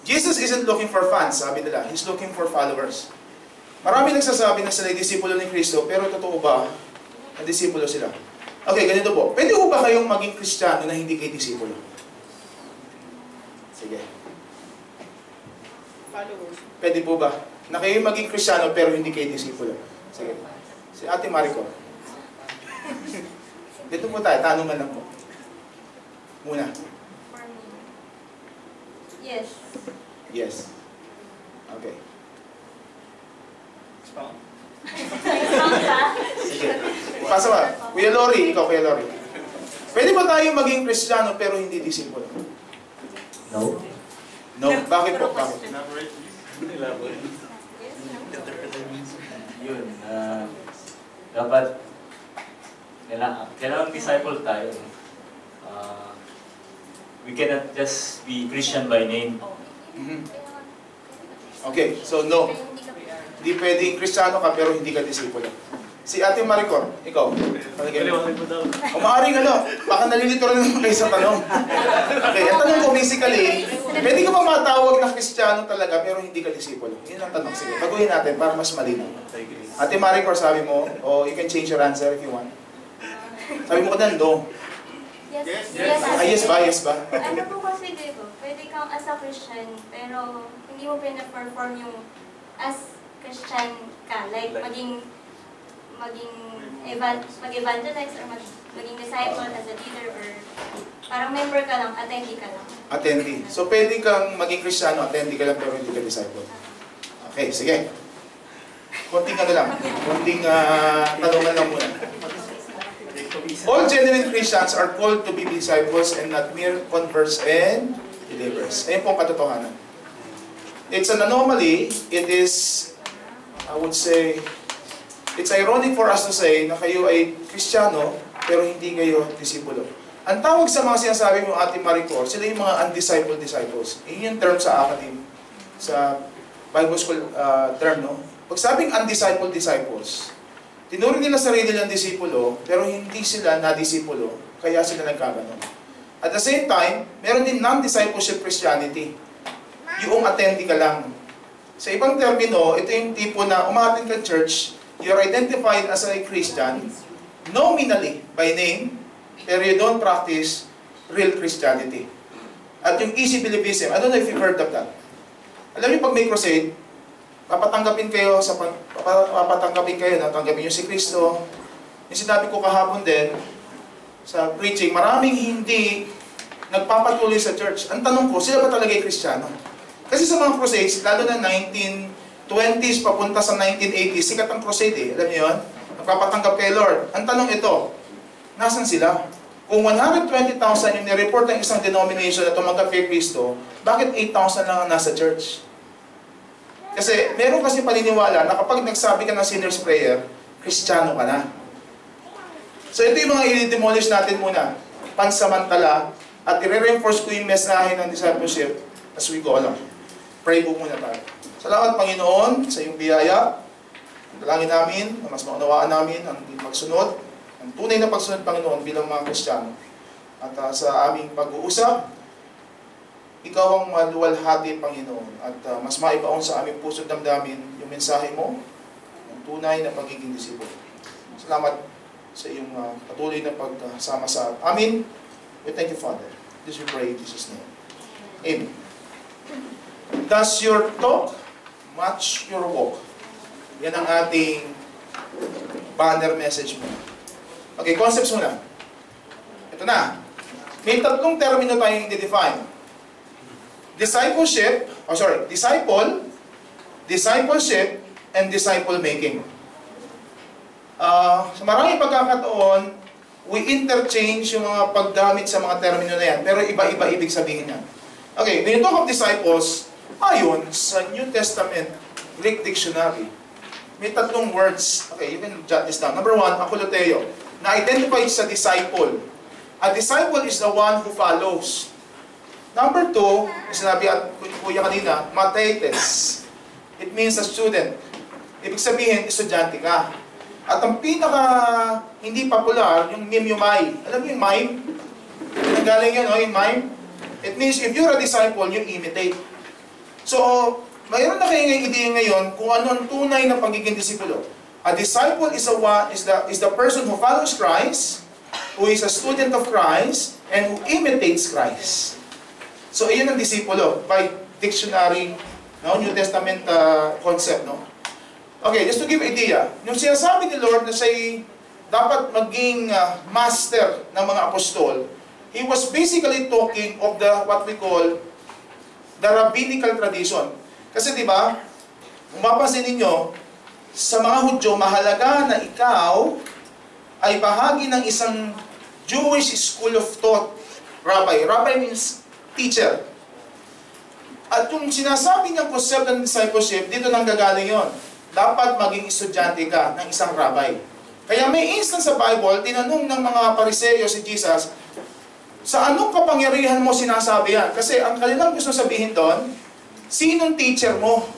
Jesus isn't looking for fans, sabi nila. He's looking for followers. Marami nagsasabi na sila disipulo ni Kristo, pero totoo ba na disipulo sila? Okay, ganito po. Pwede po ba kayong maging Kristiyano na hindi kayo disipulo? Sige. Followers. Pwede po ba? Na kayo maging Kristiyano pero hindi kayo disipulo? Sige. Si Ate Marico. Dito po tayo, tanungan lang po. Muna. For me. Yes. Yes. Okay. Sige. Pasa ba? Kuya Lori, ikaw Kuya Lori. Pwede ba tayo maging Kristiyano pero hindi disipulo? No. No. Bakit po? Bakit? Yun. Dapat kailangan disciple tayo. We cannot just be Christian by name. Okay, so no. Hindi pwedeng Kristiyano ka pero hindi ka disipulo. Si Ate Maricor, ikaw. Umaaring baka nalilito rin naman kayo sa tanong. Okay, ang tanong ko basically, pwede ka ba matawag na Kristiyano talaga pero hindi ka disipulo? Yun ang tanong. Sige, baguhin natin para mas malinaw. Ate Maricor, sabi mo, or you can change your answer if you want. Sabi mo ka na, no. Yes. Yes ba? Yes ba? Ano po kasi dito, pwede kang as a Christian, pero hindi mo pina-perform yung as Christian ka. Like, mag-evangelize or maging disciple as a leader or parang member ka lang, attendee ka lang. Attendee. So, pwede kang maging Kristiyano, attendee ka lang pero hindi ka disciple. Okay, sige. Konting lang. Konting tanungan lang muna. All genuine Christians are called to be disciples and not mere converts and believers. Ayun po ang katotohanan. It's an anomaly. It is, I would say, it's ironic for us to say na kayo ay Kristiyano pero hindi kayo disipulo. Ang tawag sa mga sinasabi mo, Ate Maricor, sila yung mga undiscipled disciples. Yun yung term sa academy, sa Bible school term, no? Pag sabing undiscipled disciples, tinuring nila sarili nilang disipulo, pero hindi sila na-disipulo, kaya sila nagkaganon. At the same time, meron din non-discipleship Christianity. Yung attendee ka lang. Sa ibang termino, ito yung tipo na umattend ka church, you're identified as a Christian, nominally, by name, pero you don't practice real Christianity. At yung easy believism, I don't know if you've heard of that. Alam niyo pag may crusade, papatanggapin kayo, natanggapin niyo si Kristo. Yung sinabi ko kahapon din, sa preaching, maraming hindi nagpapatuloy sa church. Ang tanong ko, sila ba talaga ay Kristiyano? Kasi sa mga crusades, lalo na 1920s papunta sa 1980s, sikat ang crusade eh. Alam niyo yun? Nagpapatanggap kay Lord. Ang tanong ito, nasan sila? Kung 120,000 yung nireport ng isang denomination na tumanggap kay Kristo, bakit 8,000 lang ang nasa church? Kasi meron kasi paniniwala na kapag nagsabi ka ng sinner's prayer, Kristiyano ka na. So ito yung mga i-demolish natin muna. Pansamantala, at i-reinforce ko yung mensahe ng discipleship as we go along. Pray po muna tayo. Salamat Panginoon sa iyong biyaya. Dalangin namin na mas maunawaan namin ang pagsunod, ang tunay na pagsunod Panginoon bilang mga Kristiyano. At sa aming pag-uusap, ikaw ang maluwalhati, Panginoon, at mas maibaon sa aming puso't damdamin yung mensahe mo, ang tunay na pagiging disipulo. Salamat sa iyong patuloy na pagsama sa amin. We thank you, Father. This we pray in Jesus' name. Amen. Does your talk match your walk? Yan ang ating banner message mo. Okay, concepts muna. Ito na. May tatlong termino tayong i-define. Discipleship, discipleship, and disciple making. Sa maraming pagkakataon, we interchange yung mga paggamit sa mga termino na yan, pero iba-iba ibig sabihin yan. Okay, when you talk of disciples, ayon sa New Testament Greek Dictionary, may tatlong words. Okay, you can jot this down. Number one, akuloteo, na-identify sa disciple. A disciple is the one who follows. Number two, sinabi at kuya kanina, mathetes. It means a student. Ibig sabihin, estudyante ka. At ang pinaka hindi popular, yung mimumay. Alam mo yung mime? Pinagaling yan, yung mime? It means if you're a disciple, you imitate. So, mayroon na kayong ideya ngayon kung ano ang tunay na pagiging disipulo. A disciple is the person who follows Christ, who is a student of Christ, and who imitates Christ. So, iyon ang disipulo by dictionary, no? New Testament concept. No? Okay, just to give idea, yung sinasabi ni Lord na siya'y dapat maging master ng mga apostol, He was basically talking of what we call the rabbinical tradition. Kasi di ba, kung mapapansin ninyo, sa mga Hudyo, mahalaga na ikaw ay bahagi ng isang Jewish school of thought. Rabbi. Rabbi means teacher. At yung sinasabi niyang concept ng discipleship, dito nang gagaling yon. Dapat maging estudyante ka ng isang rabbi. Kaya may instance sa Bible, tinanong ng mga Pariseo si Jesus, sa anong kapangyarihan mo sinasabi yan? Kasi ang kanilang gusto sabihin doon, sinong teacher mo?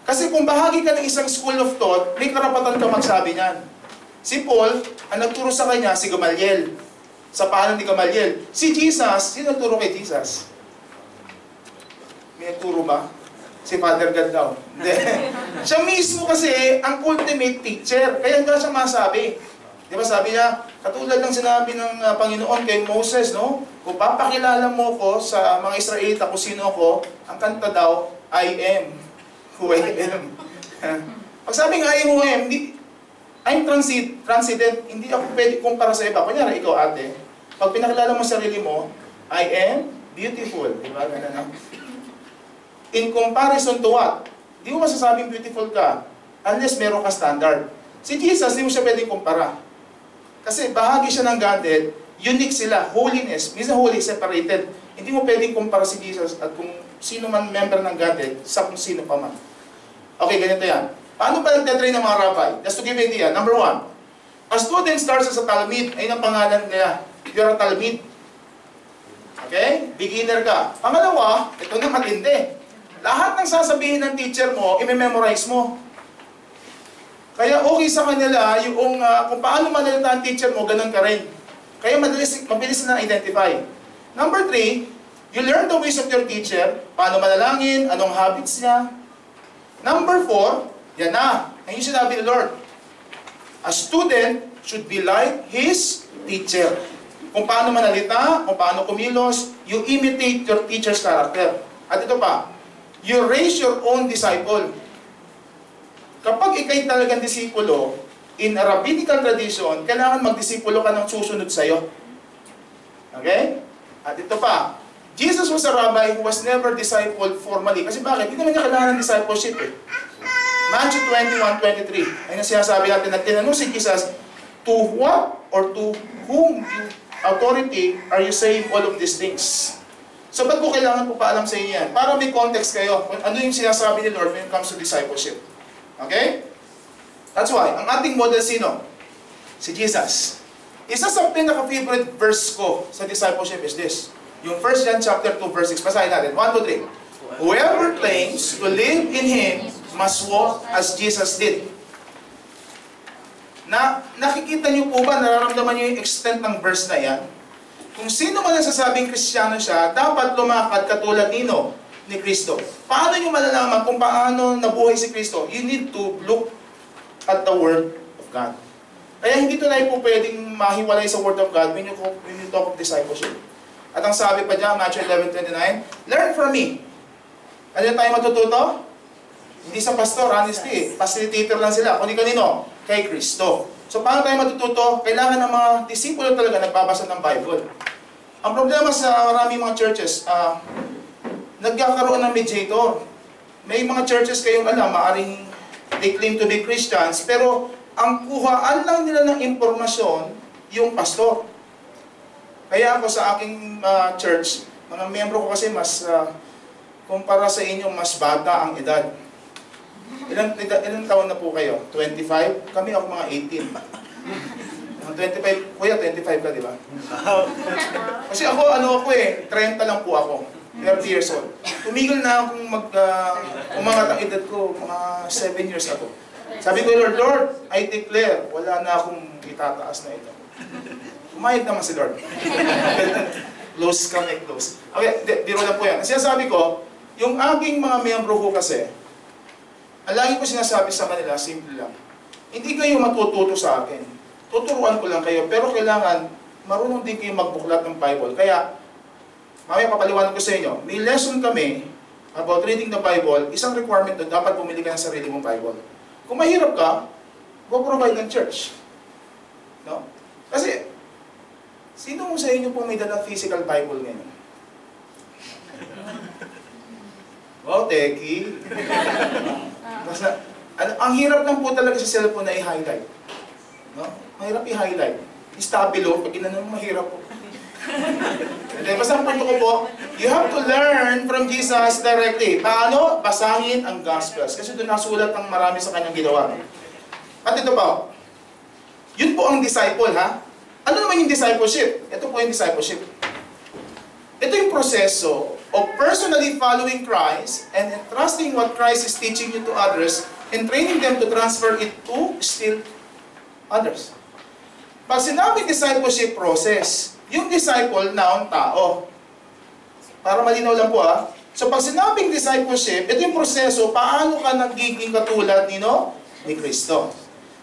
Kasi kung bahagi ka ng isang school of thought, may karapatan ka magsabi niyan. Si Paul, ang nagturo sa kanya, si Gamaliel. Sa paanan ni Gamaliel. Si Jesus, sino nagturo kay Jesus? May nagturo ba? Si Father God daw. Hindi. Siya mismo kasi ang ultimate teacher. Kaya nga siya masabi. Di ba sabi niya, katulad ng sinabi ng Panginoon kay Moses, no? Kung papakilala mo ko sa mga Israelita kung sino ako, ang kanta daw, I am who I am. Pag sabing I am who I am, I'm transcendent, hindi ako pwede kumpara sa iba. Kunyari, ikaw ate, pag pinakilala mo sarili mo, I am beautiful. Di ba? Ganun, no? In comparison to what? Di mo masasabing beautiful ka unless meron ka standard. Si Jesus, di mo siya pwedeng kumpara. Kasi bahagi siya ng Godhead, unique sila, holiness, minsan holy, separated. Hindi mo pwedeng kumpara si Jesus at kung sino man member ng Godhead sa kung sino pa man. Okay, ganito yan. Paano ba nagtatrain ng mga rabbi? Just to give you an idea, number one, a student starts as a talmid, ayun ang pangalan niya, you're a talmid. Okay? Beginner ka. Pangalawa, ito na matindi. Lahat ng sasabihin ng teacher mo, i-memorize mo. Kaya okay sa kanila yung kung paano manalita ang teacher mo, ganun ka rin. Kaya mabilis na identify. Number 3, you learn the ways of your teacher, paano manalangin, anong habits niya. Number 4, yan na. Ang yung sinabi ni Lord. A student should be like his teacher. Kung paano manalita, kung paano kumilos, you imitate your teacher's character. At ito pa, you raise your own disciple. Kapag ikay talagang disipulo, in a rabbinical tradition, kailangan magdisipulo ka ng susunod sa'yo. Okay? At ito pa, Jesus was a rabbi who was never discipled formally. Kasi bakit? Hindi naman niya kailangan ng discipleship eh. Matthew 21:23. Ayun ang sinasabi natin na tinanong si Jesus, to what or to whom authority are you saying all of these things? So, ba't ko kailangan po paalam sa inyo yan? Para may context kayo kung ano yung sinasabi ni Lord when it comes to discipleship. Okay? That's why, ang ating model sino? Si Jesus. Isa sa pinaka-favorite verse ko sa discipleship is this. Yung 1 John chapter 2 verse 6. Basahin natin. 1, 2, 3. Whoever claims to live in Him must walk as Jesus did. Nakikita niyo po ba, nararamdaman niyo yung extent ng verse na yan? Kung sino man nasasabing Kristiyano siya, dapat lumakad katulad ni Kristo. Paano nyo malalaman kung paano nabuhay si Kristo? You need to look at the Word of God. Kaya hindi ito na po pwedeng mahiwalay sa Word of God when you talk of discipleship. At ang sabi pa dyan, Matthew 11:29, learn from me. Ano tayo matututo? Hindi sa pastor, honestly. Facilitator lang sila. Kundi kanino? Kay Kristo. So paano tayo matututo? Kailangan ng mga disipulo talaga nagbabasa ng Bible. Ang problema sa maraming mga churches, nagkakaroon ng mediator. May mga churches kayong alam, maaring they claim to be Christians, pero ang kuhaan lang nila ng impormasyon, yung pastor. Kaya ako sa aking church, mga miyembro ko kasi mas, kumpara sa inyo, mas bata ang edad. Ilan taon na po kayo? 25? Kami ako mga 18. 25, kuya, 25 ka, di ba? Kasi ako, 30 lang po ako. 30 years old. Tumigil na akong umangat ang edad ko, mga 7 years ago. Sabi ko, Lord, I declare, wala na akong itataas na ito. Umayag naman si Lord. Close kami, close. Okay, biro lang po yan. Kasi sabi ko, Yung aking mga miyembro ko kasi, ang lagi ko sinasabi sa kanila, simple lang. Hindi kayo matututo sa akin. Tuturuan ko lang kayo, pero kailangan marunong din kayo magbuklat ng Bible. Kaya, mamaya papaliwanag ko sa inyo, may lesson kami about reading the Bible. Isang requirement doon, dapat bumili ka ng sarili mong Bible. Kung mahirap ka, go provide ng church. No? Kasi, sino mo sa inyo po may dalang physical Bible ngayon? Wow, Teki. Basta, ang hirap lang po talaga sa cellphone na i-highlight. No? Mahirap i-highlight. Istabilo, pag ginanong mahirap po. Basta ang punto ko po, you have to learn from Jesus directly. Paano? Basahin ang Gospels. Kasi doon nasulat ang marami sa kanyang ginawa. At ito pa, yun po ang disciple, ha? Ano naman yung discipleship? Ito po yung discipleship. Ito yung proseso of personally following Christ and entrusting what Christ is teaching you to others and training them to transfer it to still others. Pag sinabing discipleship process, yung disciple na ang tao. Para malinaw lang po, ha? So pag sinabing discipleship, ito yung proseso, paano ka nagiging katulad ni Kristo.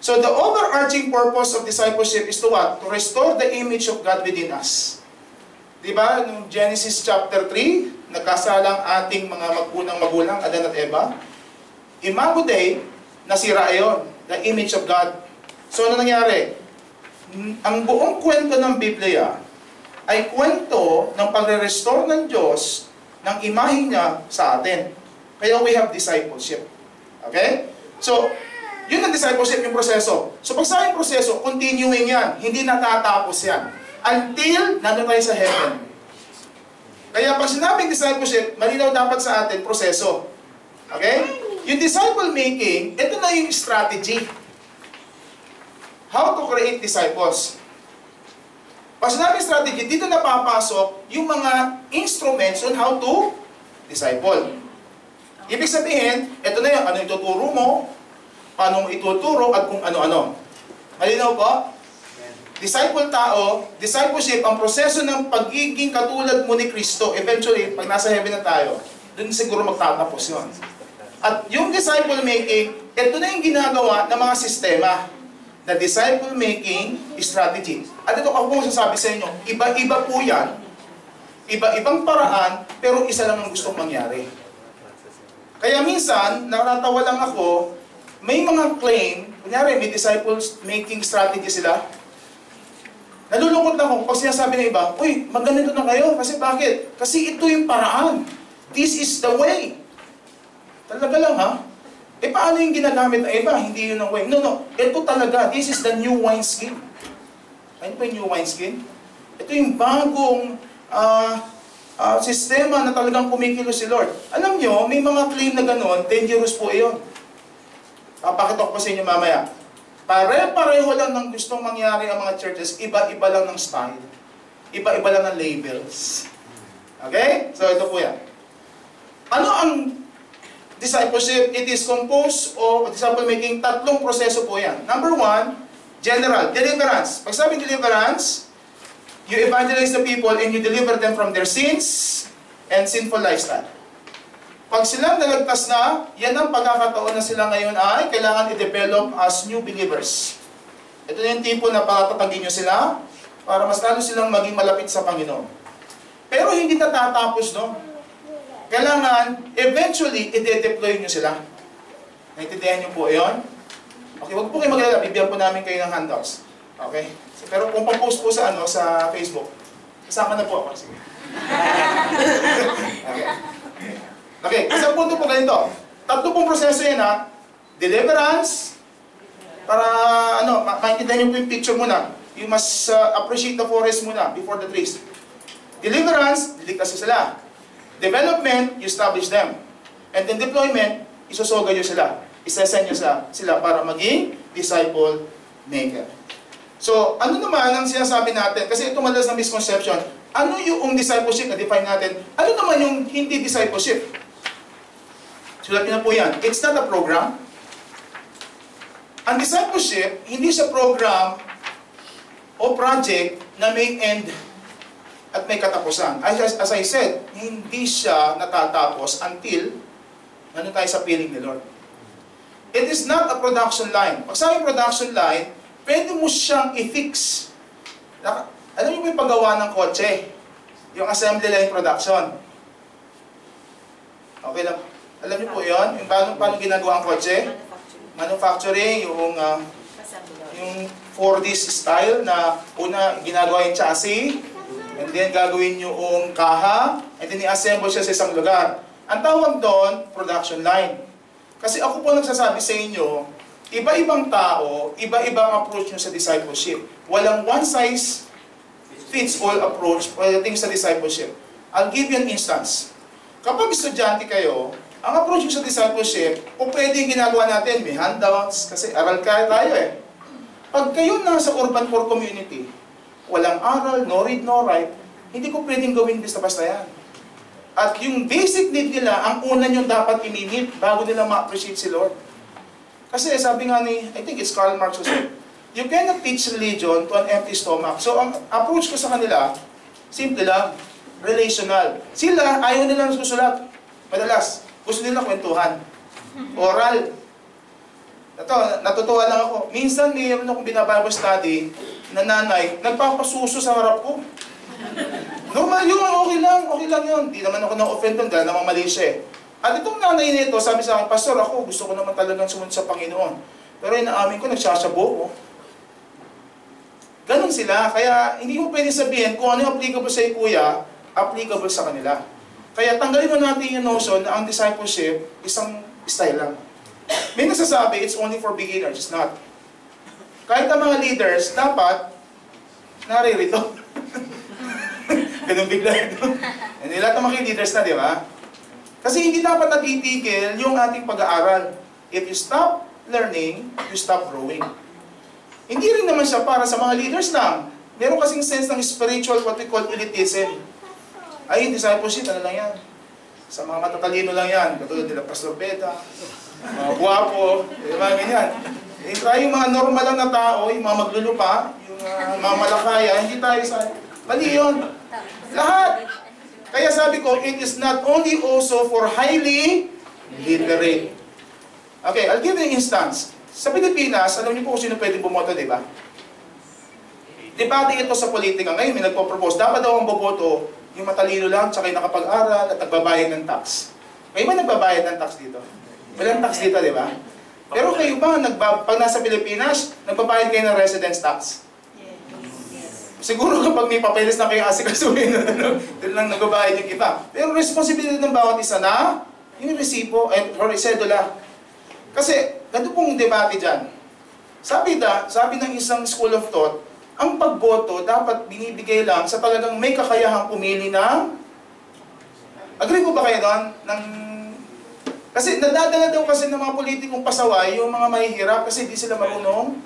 So the overarching purpose of discipleship is to what? To restore the image of God within us. Diba? Nung Genesis chapter 3, nagkasalang ating mga magpunang magulang, Adan at Eva. Imago Day, nasira ayon, the image of God. So ano nangyari? Ang buong kwento ng Biblia ay kwento ng pagre-restore ng Diyos ng imahe niya sa atin. Kaya we have discipleship. Okay? So, yun ang discipleship, yung proseso. So, pag sa yung proseso, continuing yan. Hindi natatapos yan. Until nandun tayo sa heaven. Kaya pag sinabing discipleship, malinaw dapat sa atin, proseso. Okay? Yung disciple making, ito na yung strategy. How to create disciples. Pag sinabing strategy, dito napapasok yung mga instruments on how to disciple. Ibig sabihin, ito na yung ano ituturo mo, paano mo ituturo, at kung ano-ano. Malinaw po? Disciple tao, discipleship, ang proseso ng pagiging katulad mo ni Kristo. Eventually, pag nasa heaven na tayo, dun siguro magtatapos yun. At yung disciple making, ito na yung ginagawa ng mga sistema. The disciple making strategy. At ito ako po sasabi sa inyo, iba-iba po yan, iba-ibang paraan, pero isa lang ang gustong mangyari. Kaya minsan, nakatawa lang ako, may mga claim, kunyari may disciples making strategy sila. Nalulungkot lang ako pag sinasabi ng iba, uy, magganito na kayo. Kasi bakit? Kasi ito yung paraan. This is the way. Talaga lang, ha? Eh, paano yung ginagamit ng iba? Hindi yun ang way. No. Ito talaga. This is the new wineskin. Ano pa yung new wineskin? Ito yung bagong sistema na talagang kumikilos si Lord. Alam nyo, may mga claim na gano'n, dangerous po iyon. Papakita ko pa sa inyo mamaya. Pare-pareho lang ng gustong mangyari ang mga churches, iba-iba lang ng style. Iba-iba lang ng labels. Okay? So ito po yan. Ano ang discipleship? It is composed of disciple making. Tatlong proseso po yan. Number 1, general, deliverance. Pag sabing deliverance, you evangelize the people and you deliver them from their sins and sinful lifestyle. Pag silang nalagtas na, yan ang pagkakataon na sila ngayon ay kailangan i-develop as new believers. Ito na yung tipo na patatatagin nyo sila para mas lalo silang maging malapit sa Panginoon. Pero hindi natatapos, no? Kailangan, eventually, i-deploy nyo sila. Naintindihan nyo po yun? Okay, wag po kayo magalala. Bibigyan po namin kayo ng handouts. Okay? Pero kung pang-post po sa Facebook, kasama na po ako. Sige. Okay. Okay, isang punto po ganito. Tatlo pong proseso yan, ha? Deliverance, para, maintindihan nyo po yung picture muna. You must appreciate the forest muna before the trees. Deliverance, liligtas sila. Development, you establish them. And then deployment, isusoga nyo sila. Isasend nyo sila para maging disciple maker. So, ano naman ang sinasabi natin? Kasi ito madalas na misconception. Ano yung discipleship na define natin? Ano naman yung hindi discipleship? Sulat nyo na po yan. It's not a program. Ang discipleship, hindi siya program o project na may end. at may katapusan. As I said, hindi siya natatapos until nandun tayo sa piling ni Lord. It is not a production line. Pag sabi production line, pwede mo siyang i-fix. Alam niyo ba yung paggawa ng kotse? Yung assembly line production. Okay lang. Alam niyo po yun? Yung paano ginagawa ang kotse? Manufacturing, yung 4D style na una ginagawa yung chassis, and then gagawin yung kaha, and then i-assemble siya sa isang lugar. Ang tawag doon, production line. Kasi ako po nagsasabi sa inyo, iba-ibang tao, iba-ibang approach nyo sa discipleship. Walang one size fits all approach pagdating sa discipleship. I'll give you an instance. Kapag estudyante kayo, ang approach sa discipleship, o pwedeng ginagawa natin, may handouts, kasi aral tayo eh. Pag kayo nasa urban poor community, walang aral, no read, no write, hindi ko pwedeng gawin basta-basta yan. At yung basic need nila, ang una nyo dapat i-meet bago nila ma-appreciate si Lord. Kasi sabi nga ni, I think it's Karl Marx who said, you cannot teach religion to an empty stomach. So ang approach ko sa kanila, simple lang, relational. Sila, ayaw nilang susulat. Madalas, gusto nila kwentuhan. Oral. Ito, natutuwa lang ako. Minsan, mayroon akong binabible study na nanay, nagpapasuso sa harap ko. Normal yun, okay lang yun. Di naman ako na-offend doon dahil naman mali siya eh. At itong nanay nito, sabi sa akin, Pastor, ako gusto ko naman talagang sumunod sa Panginoon. Pero inaamin ko, nagsasabo ko. Ganon sila. Kaya hindi mo pwede sabihin kung ano yung applicable sa kuya, applicable sa kanila. Kaya tanggalin mo natin yung notion na ang discipleship isang style lang. May nagsasabi, it's only for beginners. It's not. Kahit ang mga leaders, dapat naririto. Ganun bigla. Hindi lahat ng mga leaders na, di ba? Kasi hindi dapat natitigil yung ating pag-aaral. If you stop learning, you stop growing. Hindi rin naman siya para sa mga leaders lang. Meron kasing sense ng spiritual, what we call elitism. Ay, discipleship, ano lang yan? Sa mga matatalino lang yan. Katulad nila Pastor Beta, mga buwapo, mga ganyan. Eh, tayo yung mga normal lang na tao, yung mga maglulupa, yung mga malakaya, hindi tayo sa... Mali yun. Lahat. Kaya sabi ko, it is not only also for highly literate. Okay, I'll give you an instance. Sa Pilipinas, alam niyo po kung sino pwede bumoto, di ba? Debate ito sa politika. Ngayon, may nagpo-propose. Dapat daw ang boboto yung matalino lang, tsaka yung nakapag-aral at nagbabayad ng tax. May ba nagbabayad ng tax dito? Walang tax dito, di ba? Pero kayo ba, pag nasa Pilipinas, nagbabayad kayo ng residence tax? Siguro kapag may papeles na kayo asikasuhin, doon lang nagbabayad yung iba. Pero responsibility ng bawat isa na, yung resipo, or sedula. Kasi, ganito pong debate dyan. Sabi ng isang school of thought, ang pagboto dapat binibigay lang sa talagang may kakayahang pumili ng... Agree po ba kayo doon? Kasi nadadala daw kasi ng mga politikong pasaway yung mga mahihirap kasi di sila marunong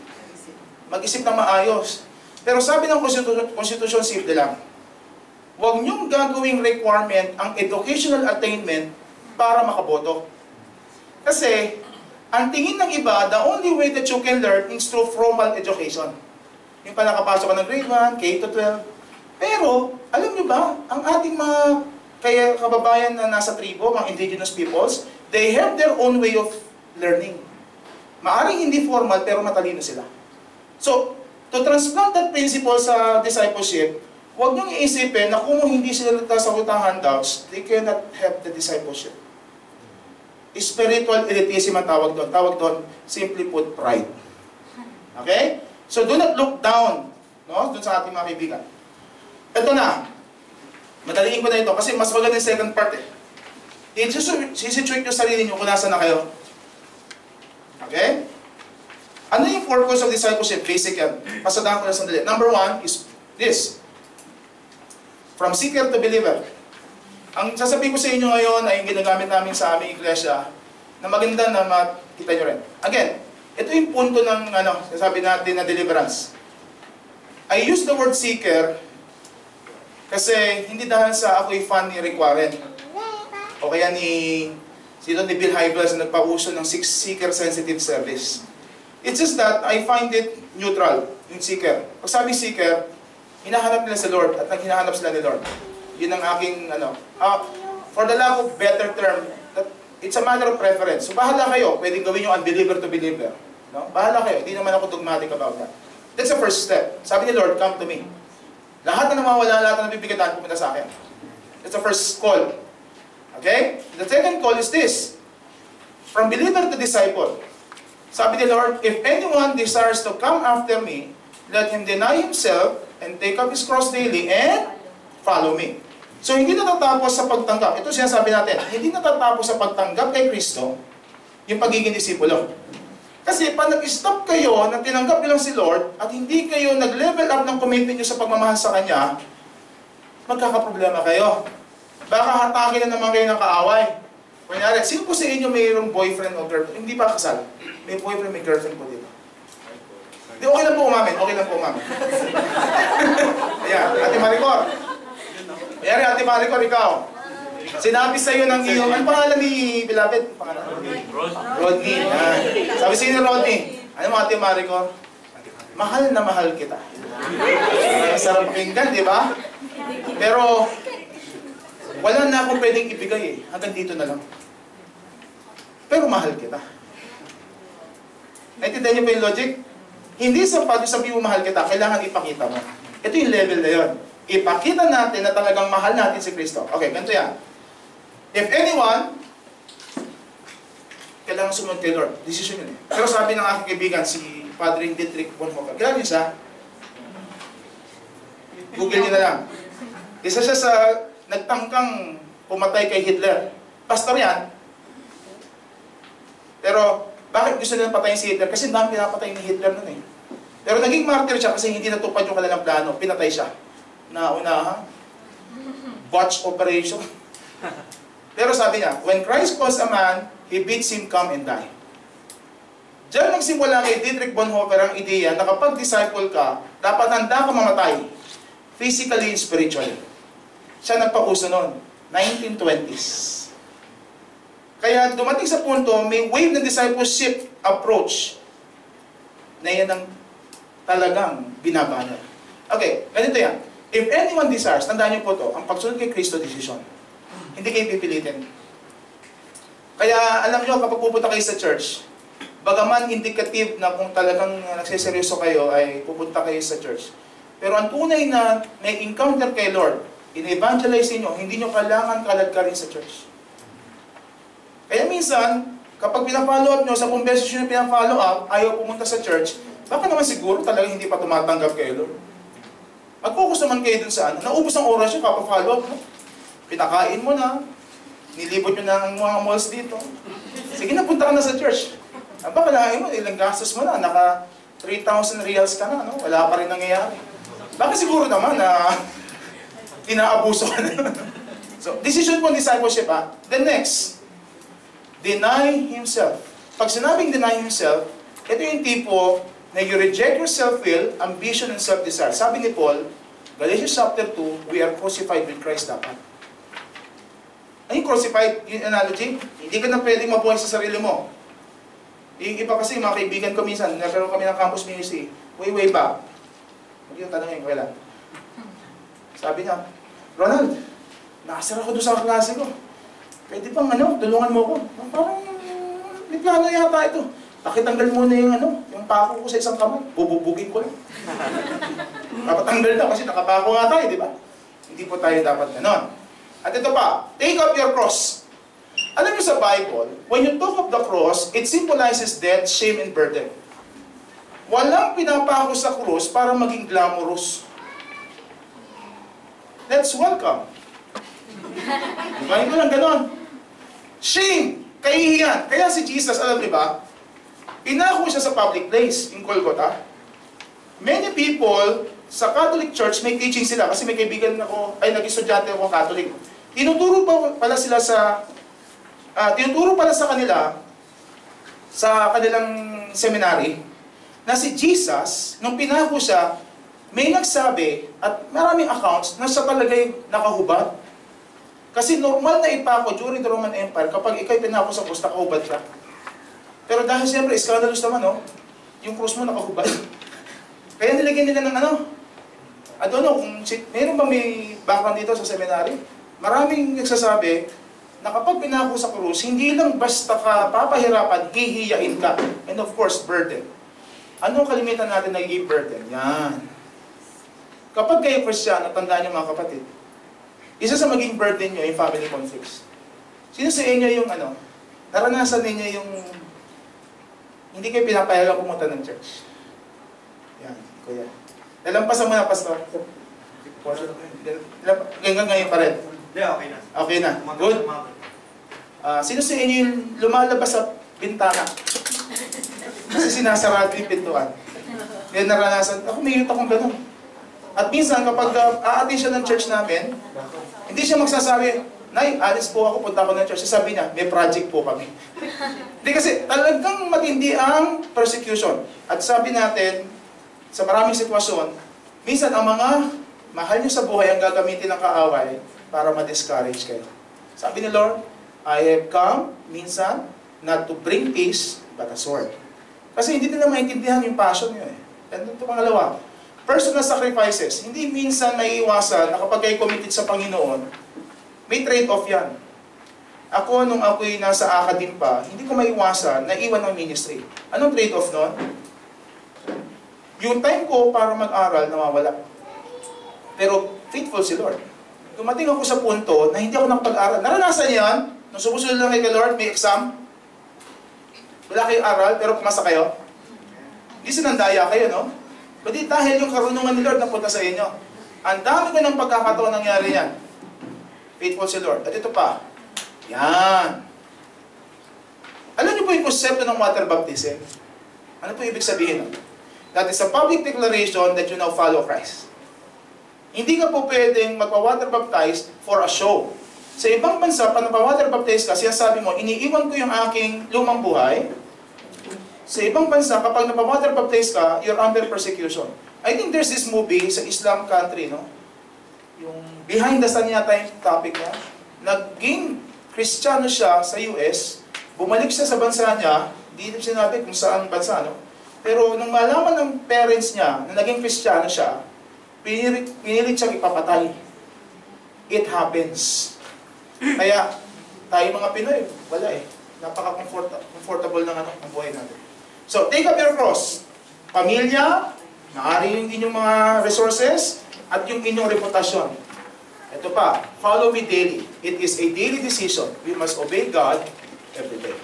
mag-isip na maayos. Pero sabi ng konstitusyon, simple lang. Huwag niyong gagawing requirement ang educational attainment para makaboto. Kasi, ang tingin ng iba, the only way that you can learn is through formal education. Yung pa nakapasok ka ng grade 1, K-12. Pero, alam niyo ba, ang ating mga kababayan na nasa tribo, mga indigenous peoples, they have their own way of learning. Maaring hindi formal, pero matalino sila. So, to transplant that principle sa discipleship, huwag niyong iisipin na kung hindi sila nagsasagot ng handouts, they cannot have the discipleship. Spiritual elitism ang tawag doon. Tawag doon, simply put, pride. Okay? So, do not look down, no? Doon sa ating mga kaibigan. Ito na. Madaliin ko na ito kasi mas maganda yung second part eh. Sisituate nyo sarili nyo kung nasa na kayo. Okay? Ano yung purpose of discipleship? Basic yan. Pasadahan ko na sandali. Number 1 is this. From seeker to believer. Ang sasabihin ko sa inyo ngayon ay yung ginagamit namin sa aming iglesia na maganda na makita nyo rin. Again, ito yung punto ng sasabi natin na deliverance. I use the word seeker kasi hindi dahil sa ako'y fan ni Rick Warren o kaya ni Bill Hybels na nagpauso ng seeker-sensitive service. It's just that I find it neutral, yung seeker. Pag sabi seeker, hinahanap nila si Lord at hinahanap sila ni Lord. Yun ang aking, for the lack of better term, it's a matter of preference. So bahala kayo, pwedeng gawin yung unbeliever to believer. No? Bahala kayo, hindi naman ako dogmatic about that. That's the first step. Sabi ni Lord, come to me. Lahat na nawawala, lahat na nabibigatan, pumunta sa akin. That's the first call. Okay? The second call is this. From believer to disciple. Sabi ni Lord, if anyone desires to come after me, let him deny himself and take up his cross daily and follow me. So, hindi natatapos sa pagtanggap. Ito sinasabi natin, hindi natatapos sa pagtanggap kay Kristo yung pagiging disipulo. Kasi pag nag-stop kayo na tinanggap nyo lang si Lord at hindi kayo nag-level up ng commitment nyo sa pagmamahal sa Kanya, magkakaproblema kayo. Baka hatakin na naman kayo ng kaaway. Kunyari, sino po sa inyo mayroong boyfriend o girlfriend? Hindi pa kasal. May boyfriend, may girlfriend po dito. Di, okay lang po umamin. Okay lang po umamin. Ayan, Ate Maricor. Kunyari, Ate Maricor, ikaw. Sinabi sa'yo ng iyong, ano pangalan ni Beloved? Rodney. Sabi sa'yo ni Rodney, ano mo Ate Maricor? Mahal na mahal kita. Sarap pinggan, di ba? Pero, wala na akong pwedeng ibigay eh. Hanggang dito na lang. Pero mahal kita. Naintindihan niyo ba yung logic? Hindi sapat yung sabi mo mahal kita, kailangan ipakita mo. Ito yung level na yun. Ipakita natin na talagang mahal natin si Kristo. Okay, ganito yan. If anyone, kailangan sumunod kay Lord. Decision yun eh. Pero sabi ng aking kaibigan, si Padre Dietrich Bonhoeffer, kailan niya siya? Google niyo na lang. Isa siya sa nagtangkang pumatay kay Hitler. Pastor yan. Pero, bakit gusto nilang patayin si Hitler? Kasi dami pinapatay ni Hitler nun eh. Pero naging martyr siya kasi hindi natupad yung kanilang plano. Pinatay siya. Nauna, botch operation. Pero sabi niya, when Christ calls a man, He bids him come and die. Diyan nagsimula kay Dietrich Bonhoeffer ang ideya na kapag disciple ka, dapat handa ka mamatay. Physically and spiritually. Siya nagpauso noon, 1920s. Kaya dumating sa punto, may wave ng discipleship approach na yan ang talagang binabanat. Okay, ganito yan. If anyone desires, tandaan niyo po to, ang pagsunod kay Kristo, decision. Hindi kayo pipilitin. Kaya alam niyo, kapag pupunta kayo sa church, bagaman indicative na kung talagang nagsiseryoso kayo, ay pupunta kayo sa church. Pero ang tunay na may encounter kay Lord, in-evangelize niyo, hindi niyo kailangan kalad ka rin sa church. Kaya minsan, kapag pina-follow up nyo, sa beses nyo pina-follow up, ayaw pumunta sa church, baka naman siguro talagang hindi pa tumatanggap kayo, Lord. Mag-focus naman kayo dun sa ano. Naubos ang oras nyo, kapag-follow up, no? Pinakain mo na, nilibot nyo na ang mga malls dito. Sige na, punta ka na sa church. Baka kalahin mo, ilang gastos mo na, naka 3,000 reals ka na, no? Wala pa rin nangyayari. Baka siguro naman na inaabuso ka na. So, decision po discipleship, ha? The next, deny himself. Pag sinabing deny himself, ito yung tipo na you reject your self-will, ambition, and self-desire. Sabi ni Paul, Galatians chapter 2, we are crucified with Christ dapat. Ay, crucified, yung analogy, hindi ka na pwedeng mabuhay sa sarili mo. Yung iba kasi, mga kaibigan ko minsan, nagkaroon kami ng campus ministry, way back. Hindi yung tanongin ko kailan. Sabi niya, Ronald, nakasara ko doon sa klase ko. Pwede bang tulungan mo ko? Parang may plano yata ito. Pakitanggal muna yung pako ko sa isang kamay. Bububugin ko lang. Papatanggal na kasi nakapako nga tayo, di ba? Hindi po tayo dapat ganon. At ito pa, take up your cross. Alam niyo sa Bible, when you took up the cross, it symbolizes death, shame, and burden. Walang pinapako sa cross para maging glamorous. Let's welcome. Diba? Ito lang ganon. Shame, kahihiyan. Kaya si Jesus, alam niyo ba, pinako siya sa public place, in Golgotha. Many people, sa Catholic Church, may teaching sila, kasi may kaibigan ako, ay nag-estudyante ako Catholic. Tinuturo pala sa kanila, sa kanilang seminary, na si Jesus, nung pinako siya, may nagsabi, at maraming accounts, na siya talaga'y nakahubad. Kasi normal na ipako during the Roman Empire, kapag ikaw'y pinako sa krus, nakahubad siya. Pero dahil siyempre, scandalous naman, yung krus mo nakahubad. Kaya nilagyan nila ng I don't know kung meron ba may background dito sa seminary? Maraming nagsasabi na kapag pinako sa krus, hindi lang basta ka papahirapan, hihiyain ka. And of course, burden. Anong kalimitan natin nagiging burden? Yan. Kapag kayo Kristiyano, tandaan niyo mga kapatid, isa sa maging burden niyo yung family conflicts. Sino sa inyo yung naranasan ninyo yung hindi kayo pinapayagang pumunta ng church? Yan, kuya. Nalampasan mo na, Pastor. Hanggang ngayon pa rin. Hindi, okay na. Okay na. Good. Sino sa inyo yung lumalabas sa bintana? Kasi sinasarado yung pintuan. Kaya naranasan, ako may akong ganun. At minsan kapag aatin siya ng church namin, hindi siya magsasabi, Nay, alis po ako, punta ako ng church. Sabi niya, may project po kami. Hindi kasi talagang matindi ang persecution. At sabi natin, sa maraming sitwasyon, minsan ang mga mahal niyo sa buhay ang gagamitin ng kaaway para ma-discourage kayo. Sabi ni Lord, I have come, minsan, not to bring peace, but a sword. Kasi hindi nila maintindihan yung passion niyo eh. And ito pangalawa, personal sacrifices. Hindi minsan naiiwasan na kapag kayo committed sa Panginoon, may trade-off yan. Ako, nung ako'y nasa academe pa, hindi ko maiwasan na iwan ng ministry. Anong trade-off nun? Yung time ko para mag-aral, nawawala. Pero faithful si Lord. Dumating ako sa punto na hindi ako nakapag-aral. Naranasan yan? Nung sumusunod lang kay Lord, may exam. Wala kayong aral, pero pumasa kayo. Hindi sinandaya kayo, no? Kundi dahil yung karunungan ni Lord napunta sa inyo. Ang dami ko ng pagkakataon nangyari yan. Faithful si Lord. At ito pa. Yan. Alam niyo po yung konsepto ng water baptism? Ano po ibig sabihin? That is a public declaration that you now follow Christ. Hindi ka po pwedeng magpa-water baptize for a show. Sa ibang bansa, pag nagpa-water baptize ka, sabi mo, iniiwan ko yung aking lumang buhay. Sa ibang bansa, kapag nagpa-water baptize ka, you're under persecution. I think there's this movie sa Islam country, no? Yung Behind the Sun yata yung topic niya. Naging Kristiyano siya sa US, bumalik siya sa bansa niya, hindi niya sinabi kung saan bansa, no? Pero nung malaman ng parents niya na naging Kristiyano siya, pinilit siyang ipapatay. It happens. Kaya, tayo mga Pinoy, wala eh. Napaka-comfortable ng ang buhay natin. So, take up your cross. Pamilya, maaari yung inyong mga resources, at yung inyong reputasyon. Ito pa, follow me daily. It is a daily decision. We must obey God every day.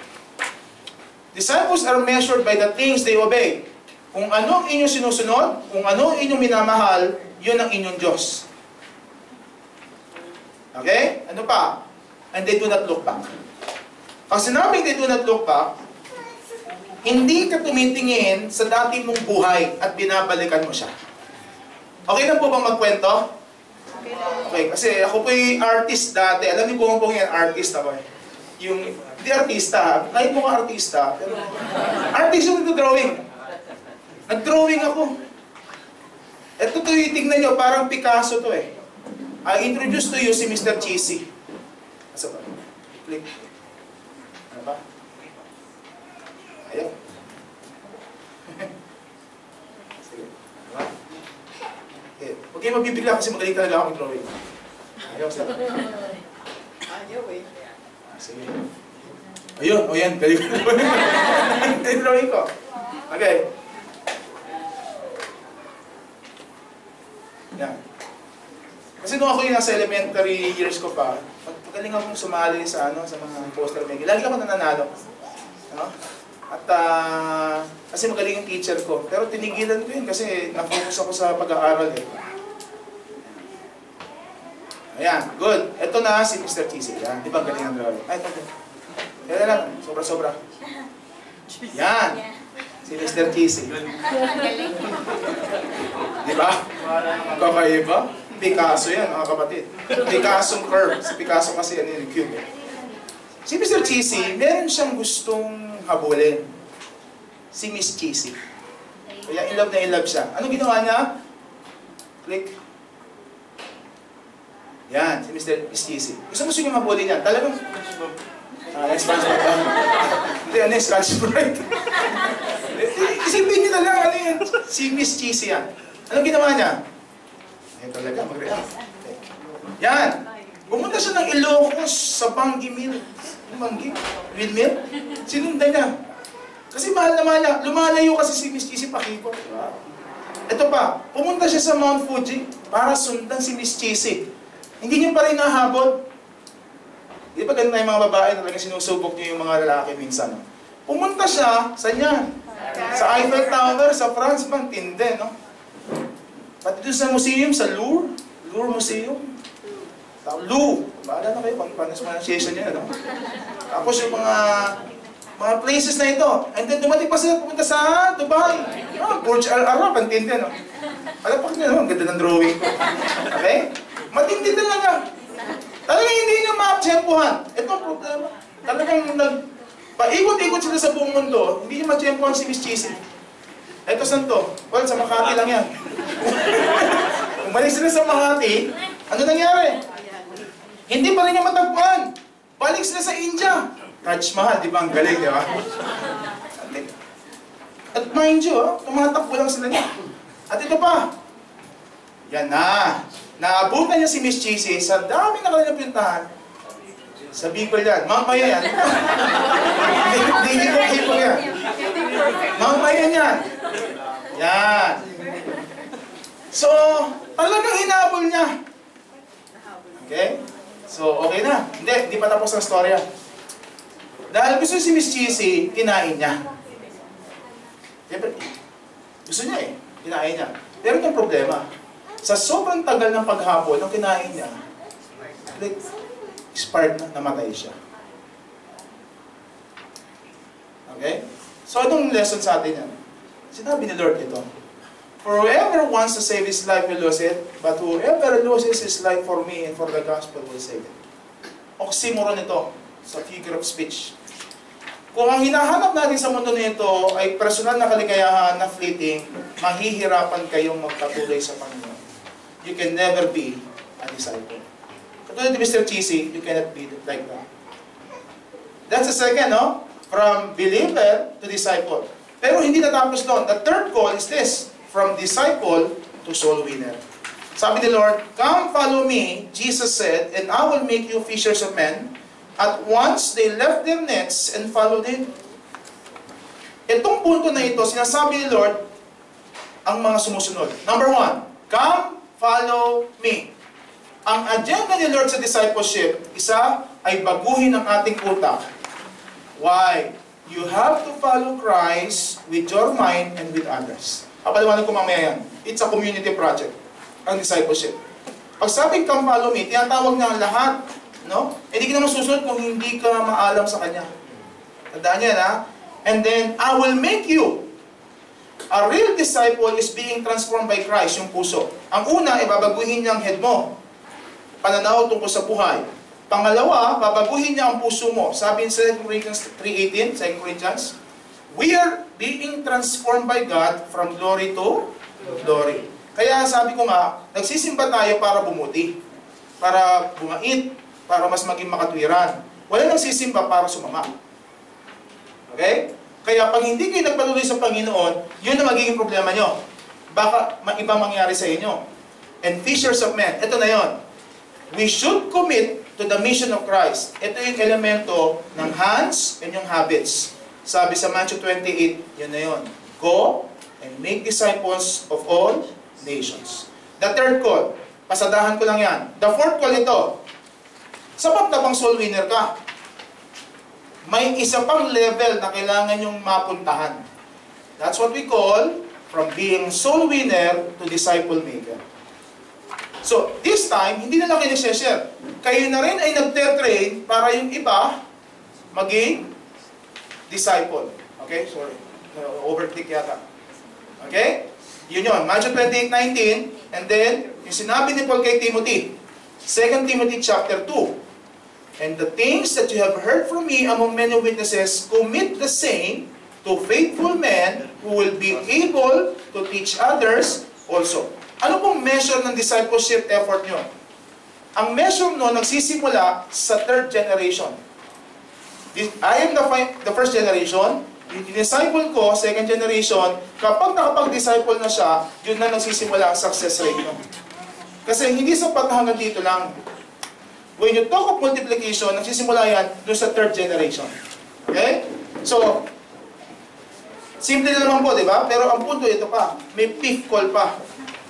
Disciples are measured by the things they obey. Kung ano ang inyong sinusunod, kung ano ang inyong minamahal, yun ang inyong Diyos. Okay? Ano pa? And they do not look back. Pag sinabing they do not look back, hindi ka tumitingin sa dati mong buhay at binabalikan mo siya. Okay na po bang magkwento? Okay, kasi ako po'y artist dati. Alam niyo po yan, artist ako eh. Yung, hindi artista, kahit mo ka artista, pero artist yung nag-drawing. Nag-drawing ako. Ito to yung tingnan nyo, parang Picasso to eh. I introduce to you si Mr. Cheesy. Asa ba? Click. Ano ba? Ayaw. Sige. Diba? Huwag kayo mabibigla kasi magaling talaga ako mag-drawing. Ayaw sa... Ayaw eh. Sige. Ayun, o yan, galing ko. Drawing ko. Okay. Yan. Kasi nung ako yung nasa elementary years ko pa, magaling akong sumali sa sa mga poster making. Lagi ako nananalo. No? At kasi magaling yung teacher ko. Pero tinigilan ko yun kasi na-focus ako sa pag-aaral eh. Ayan, good. Ito na si Mr. Cheesy. Yan, di ba galing ang drawing? Ay, ito. Yan lang, sobra-sobra. Yan, si Mr. Cheesy. Di ba? Kakaiba? Picasso yan, mga kapatid. Picasso curve. Si Picasso kasi yan yung cube. Si Mr. Cheesy, meron siyang gustong habulin. Si Miss Cheesy. Kaya in love na in love siya. Anong ginawa niya? Click. Yan, si Mr. Miss Cheesy. Gusto mo siya yung habulin yan. Talagang... Scratch Sprite. Hindi, ano yung Scratch Sprite? Isipin niyo na lang, ano yun? Si Miss Cheesy yan. Anong ginawa niya? Ngayon talaga, mag-react. Okay. Yan. Pumunta siya ng Ilocos sa Banggi Mill. Banggi? Windmill? Sinundan niya. Kasi mahal na mahal niya. Lumalayo kasi si Miss Cheesy pakikot. Ito pa, pumunta siya sa Mount Fuji para sundan si Miss Cheesy. Hindi niya pa rin nahabol. Di ba ganun na yung mga babae, talagang sinusubok niyo yung mga lalaki minsan. No? Pumunta siya, saan yan? Sa Eiffel Tower, sa France, bang tindi, no? Pati doon sa museum, sa Louvre Museum. Louvre. Bahala na kayo pang pronunciation niya, no? Tapos yung mga places na ito. And then dumating pa sila, pumunta sa Dubai. Burj Al Arab, ang tindi, no? Alam pa niya, no? Ang ganda ng drawing ko. Okay? Matindi talaga. Talagang hindi niya ma-tsempuhan. Ito ang problema. Talagang paikot-ikot sila sa buong mundo, hindi niya ma-tsempuhan si Miss Cheesy. Ito saan to? Well, sa Makati lang yan. Umalik sila sa Makati, ano nangyari? Hindi pa rin niya matagpuan. Balik sila sa India. Taj Mahal, di ba? Ang galing, di ba? At mind you, tumatakbo lang sila niya. At ito pa. Yan na. Naabutan niya si Miss Cheesy sa dami na kanilang pintahan. Sa Bicol yan. Mamaya yan. Hindi ko hipong yan. Mamaya yan. Yan. So, talagang hinabol niya. Okay? So, okay na. Hindi pa tapos ang storya. Dahil gusto si Miss Cheesy, kinain niya. Siyempre, gusto niya eh. Kinain niya. Pero itong problema, sa sobrang tagal ng paghabol, nung kinain niya, like, expired na, namatay siya. Okay? So, itong lesson sa atin yan. Sinabi ni Lord ito, for whoever wants to save his life will lose it, but whoever loses his life for me and for the gospel will save it. Oxymoron ito sa figure of speech. Kung ang hinahanap natin sa mundo nito ay personal na kaligayahan na fleeting, mahihirapan kayong magpatuloy sa Panginoon. You can never be a disciple. Katulad ni Mr. Cheesy, you cannot be like that. That's the second, no? From believer to disciple. Pero hindi natapos doon. The third call is this, from disciple to soul winner. Sabi ni Lord, come follow me, Jesus said, and I will make you fishers of men. At once they left their nets and followed him. Itong punto na ito, sinasabi ni Lord, ang mga sumusunod. Number one, come follow me. Ang agenda ni Lord sa discipleship, isa ay baguhin ang ating utak. Why? You have to follow Christ with your mind and with others. Papaliwanag ko mamaya yan. It's a community project, ang discipleship. Pag sabing come follow me, tinatawag niya ang lahat. No? Hindi ka naman susunod kung hindi ka maalam sa Kanya. Tandaan niya na. And then, I will make you. A real disciple is being transformed by Christ, yung puso. Ang una, ibabaguhin niya ang head mo. Pananaw tungkol sa buhay. Pangalawa, babaguhin niya ang puso mo. Sabi sa 2 Corinthians 3:18, 2 Corinthians, we are being transformed by God from glory to glory. Kaya sabi ko nga, nagsisimba tayo para bumuti. Para bumait. Para mas maging makatwiran. Wala nang sisimba para sumama. Okay? Kaya pag hindi kayo nagpatuloy sa Panginoon, yun ang magiging problema nyo. Baka iba mangyari sa inyo. And fishers of men, ito na yon. We should commit to the mission of Christ. Ito yung elemento ng hands and yung habits. Sabi sa Matthew 28, yun na yun. Go and make disciples of all nations. The third call, pasadahan ko lang yan. The fourth call ito, sapat na bang soul winner ka? May isa pang level na kailangan yung mapuntahan. That's what we call from being soul winner to disciple maker. So, this time, hindi na lang kayo nag-share. Kayo na rin ay nagte-train para yung iba maging disciple. Okay? Sorry. Overtake yata. Okay? Yun yun. Matthew 28:19. And then, yung sinabi ni Paul kay Timothy. 2 Timothy chapter 2. And the things that you have heard from me among many witnesses, commit the same to faithful men who will be able to teach others also. Ano pong measure ng discipleship effort nyo? Ang measure no, nagsisimula sa third generation. I am the first generation. Yung disciple ko, second generation. Kapag nakapag-disciple na siya, yun na nagsisimula ang success rate nyo. Kasi hindi sapat na hanggang dito lang. When you talk of multiplication, nagsisimula yan doon sa third generation. Okay? So, simple na naman po, di ba? Pero ang punto ito pa, may fifth call pa.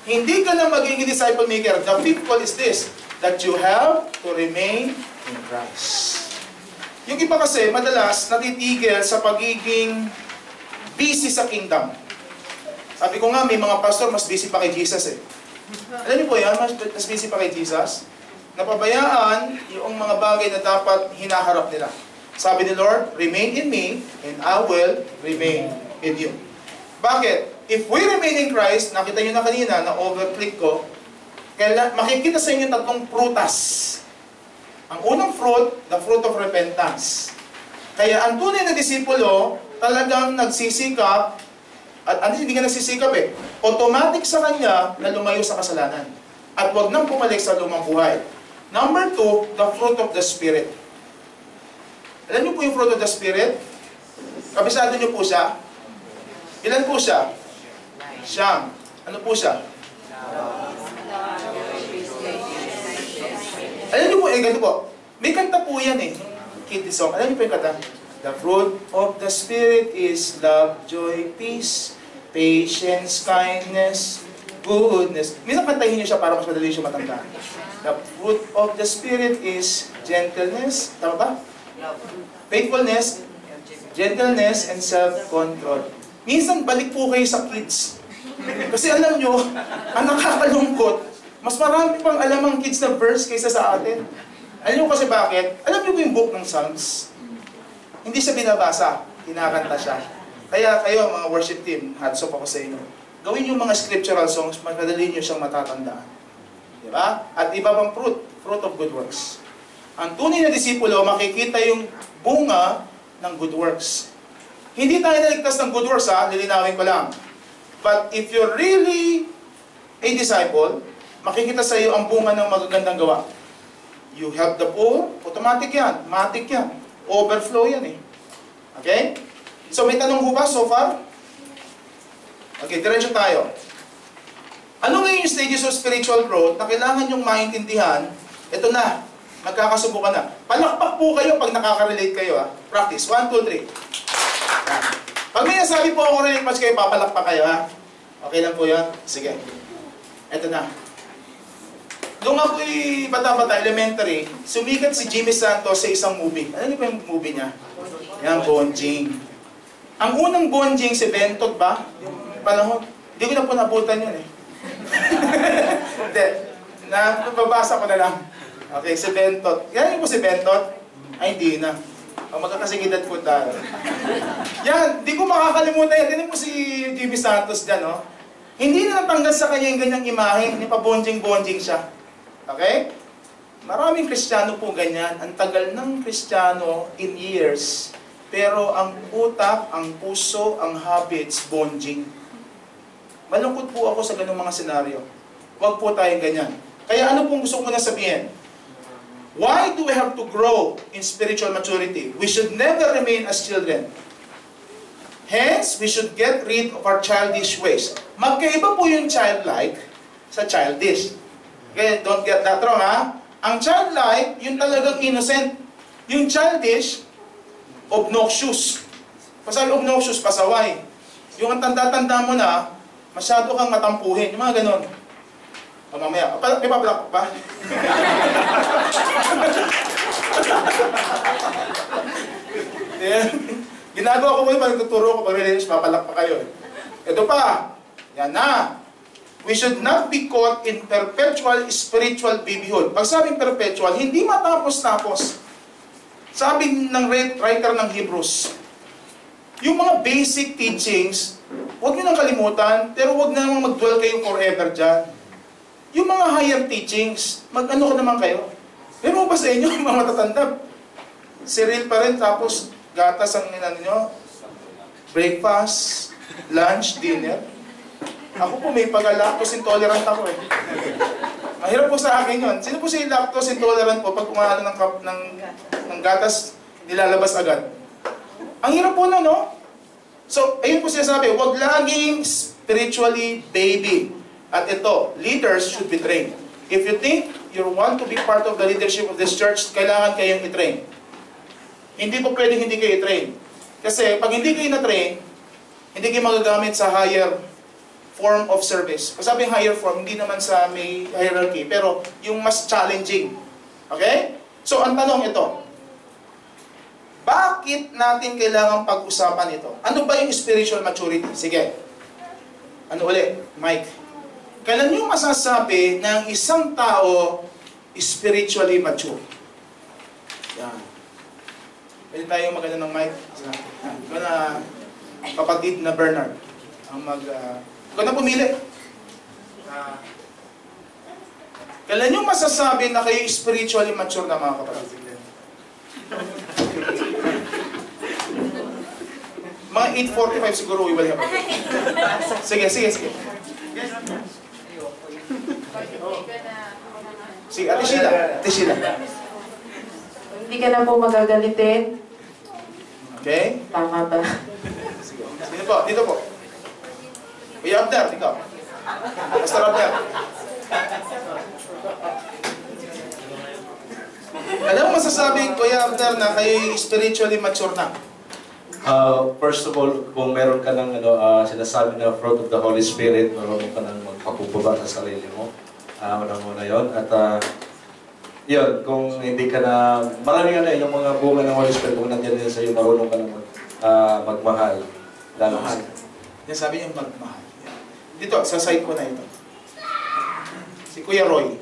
Hindi ka na magiging disciple maker. The fifth call is this, that you have to remain in Christ. Yung iba kasi, madalas, natitigil sa pagiging busy sa kingdom. Sabi ko nga, may mga pastor, mas busy pa kay Jesus eh. Alam niyo po yan, mas busy pa kay Jesus. Napabayaan yung mga bagay na dapat hinaharap nila. Sabi ni Lord, remain in me, and I will remain in you. Bakit? If we remain in Christ, nakita nyo na kanina, na overclick ko, makikita sa inyo tatlong prutas. Ang unang fruit, the fruit of repentance. Kaya ang tunay na disipulo, talagang nagsisikap, at hindi ka nagsisikap eh, automatic sa kanya na lumayo sa kasalanan. At huwag nang pumalik sa lumang buhay. Number 2, the fruit of the Spirit. Alam niyo po yung fruit of the Spirit? Kabisado niyo po siya? Ilan po siya? Siyam. Ano po siya? Alam niyo po, ganito po. May kanta po yan eh. Kiddie song. Alam niyo po yung kanta? The fruit of the Spirit is love, joy, peace, patience, kindness, goodness. Minsan kantahin niyo siya para mas madali siya matandaan. The fruit of the Spirit is gentleness. Tama ba? Faithfulness, gentleness, and self-control. Minsan balik po kayo sa kids. Kasi alam nyo, ang nakakalungkot, mas marami pang alam ang kids na verse kaysa sa atin. Alam nyo kasi bakit? Alam nyo po yung book ng Psalms? Hindi siya binabasa, kinakanta siya. Kaya kayo, mga worship team, hats off ako sa inyo. Gawin yung mga scriptural songs, madali nyo siyang matatandaan. Diba? At iba pang fruit of good works. Ang tunay na disipulo, makikita yung bunga ng good works. Hindi tayo naligtas ng good works, ha? Lilinawin ko lang. But if you're really a disciple, makikita sa iyo ang bunga ng magagandang gawa. You help the poor, automatic yan, matic yan. Overflow yan eh. Okay? So may tanong ho ba so far? Okay, diretso tayo. Ano ngayon yung stages of spiritual growth na kailangan yung maintindihan? Ito na, magkakasubukan na. Palakpak po kayo pag nakaka-relate kayo. Ha? Practice. 1, 2, 3. Pag may nasabi po ako relate match kayo, papalakpak kayo. Ha? Okay lang po yan? Sige. Ito na. Doon nga po'y bata-bata, elementary, sumikat si Jimmy Santos sa isang movie. Ano pa yung movie niya? Yan, Bonjing. Ang unang Bonjing, si Bentot ba? Yung panahon, hindi ko na po nabutan yun eh. Hindi. Nababasa ko na lang. Okay, si Bentot. Yan yung po si Bentot? Ay, hindi na. Magkakasigidad po tayo. Yan, di ko makakalimutan yan. Tinan mo si Jimmy Santos dyan, no? Hindi na natanggal sa kanya yung ganyang imahe. Hindi pa bonjing-bonjing siya. Okay? Maraming Kristiyano po ganyan. Ang tagal ng Kristiyano in years. Pero ang utak, ang puso, ang habits, bonjing. Malungkot po ako sa ganung mga senaryo. Huwag po tayong ganyan. Kaya ano pong gusto ko na sabihin? Why do we have to grow in spiritual maturity? We should never remain as children. Hence, we should get rid of our childish ways. Magkaiba po yung childlike sa childish. Okay, don't get that wrong, ha? Ang childlike, yung talagang innocent. Yung childish, obnoxious. Pasal obnoxious, pasaway. Yung ang tanda-tanda mo na, masyado kang matampuhin. Yung mga ganon. O mamaya, may papalakpak pa? Ginagawa ko mo yung pagtuturo ko pag religious, papalakpak kayo. Ito pa, yan na. We should not be caught in perpetual spiritual babyhood. Pag sabing perpetual, hindi matapos-tapos. Sabi ng writer ng Hebrews, yung mga basic teachings, huwag nyo nang kalimutan, pero huwag na naman mag-dwell kayo forever dyan. Yung mga higher teachings, mag-ano ka naman kayo? Pero ba sa inyo, yung mga matatanda, cereal pa rin, tapos gatas ang ninan nyo, breakfast, lunch, dinner. Ako po may pag-lactose intolerant ako eh. Mahirap po sa akin yun. Sino po si lactose intolerant po pag kumahalo ng gatas, nilalabas agad? Ang hirap po na, no? So, ayun po siya sabi, huwag laging spiritually baby. At ito, leaders should be trained. If you think you want to be part of the leadership of this church, kailangan kayong i-train. Hindi po pwedeng hindi kayo i-train. Kasi pag hindi kayo na-train, hindi kayo magagamit sa higher form of service. Kasabing higher form, hindi naman sa may hierarchy, pero yung mas challenging. Okay? So, ang tanong ito, bakit natin kailangan pag-usapan ito? Ano ba yung spiritual maturity? Sige. Ano ulit? Mike. Kailan nyo masasabi na ang isang tao spiritually mature? Yan. Pwede tayo maganda ng mic. Ikaw na kapatid na Bernard. Ikaw na pumili. Kailan nyo masasabi na kayo spiritually mature na mga kapatid? Mga 8:45 siguro we will have. Sige. Sige, Ate Sheila. Hindi ka na po magagalitin. Okay? Tama ba? Sige. Dito po. Kuya Abner, ikaw. Pastor Abner. Alam mo masasabi, Kuya Abner, na kayo spiritually mature na? First of all, kung meron ka ng sinasabi na fruit of the Holy Spirit, marunong ka ng magpapubaba sa sarili mo. Unang-una yun. At yun, kung hindi ka na, maraming yung mga bunga ng Holy Spirit, kung nandiyan din sa iyo, marunong ka na magmahal. Magmahal. Yan sabi niya magmahal. Dito, sa side ko na ito. Si Kuya Roy.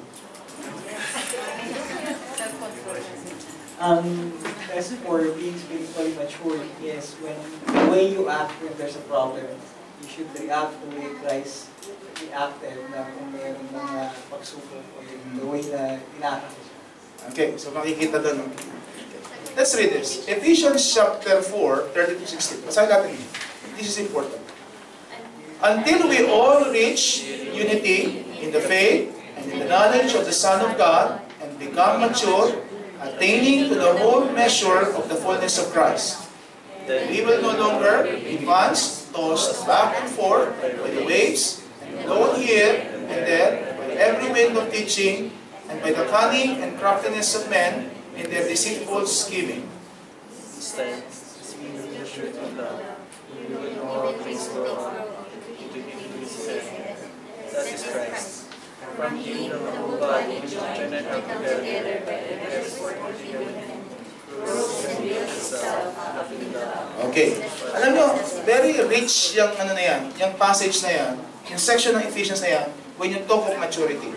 As for being spiritually mature is when the way you act when there's a problem, you should react the way Christ reacted na kung mayroong mga pagsubok o the way na inatake siya. Okay, so makikita doon. Let's read this. Ephesians chapter 4, 30-16. Basahin natin. This is important. Until we all reach unity in the faith and in the knowledge of the Son of God and become mature, attaining to the whole measure of the fullness of Christ. Then we will no longer be infants, tossed back and forth by the waves, and blown here and there by every wind of teaching, and by the cunning and craftiness of men in their deceitful scheming. Instead, as we know the truth of God, we will all things grow up into Him who is the head, that is Christ. From Him, the whole body, joined and held together by every support given Him, grows and builds itself up in love. Okay. Alam nyo, very rich yung ano na yan, yung passage na yan, yung section ng Ephesians na yan, when you talk of maturity.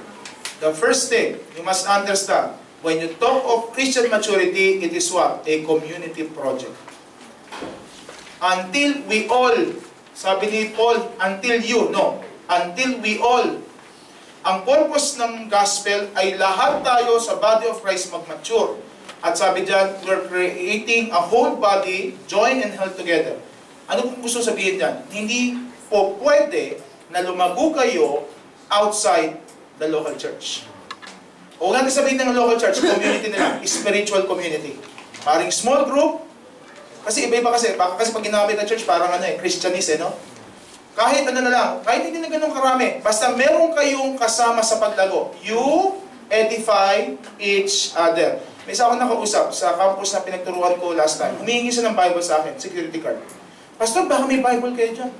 The first thing, you must understand, when you talk of Christian maturity, it is what? A community project. Until we all, sabi ni Paul, until we all, ang purpose ng gospel ay lahat tayo sa body of Christ mag-mature. At sabi dyan, we're creating a whole body, joined and held together. Ano kung gusto sabihin dyan? Hindi po pwede na lumago kayo outside the local church. O nga sabihin ng local church, community nila, spiritual community. Parang small group, kasi iba-iba kasi, baka kasi pag ginamit ng church, parang Christianist, no? Kahit ano na lang, kahit hindi na ganun karami, basta meron kayong kasama sa paglago, you edify each other. May isa akong nakausap sa campus na pinagturuan ko last time. Humihingi siya ng Bible sa akin, security card. Pastor, baka may Bible kayo dyan?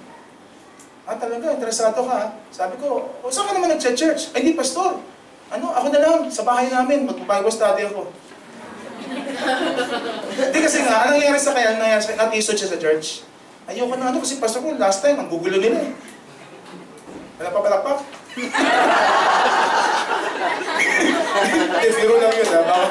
Talaga, interesado ka ha? Sabi ko, saan ka naman nag-church? Ay, hindi, Pastor. Ako na lang, sa bahay namin, mag-Bible study ako. Hindi kasi nga, anong nangyari sa kanya? Natisod siya sa church. Ayoko na kasi Pastor ko, last time, ang gugulo nila eh. Wala pa palakpak? Hindi, biro lang yun ha.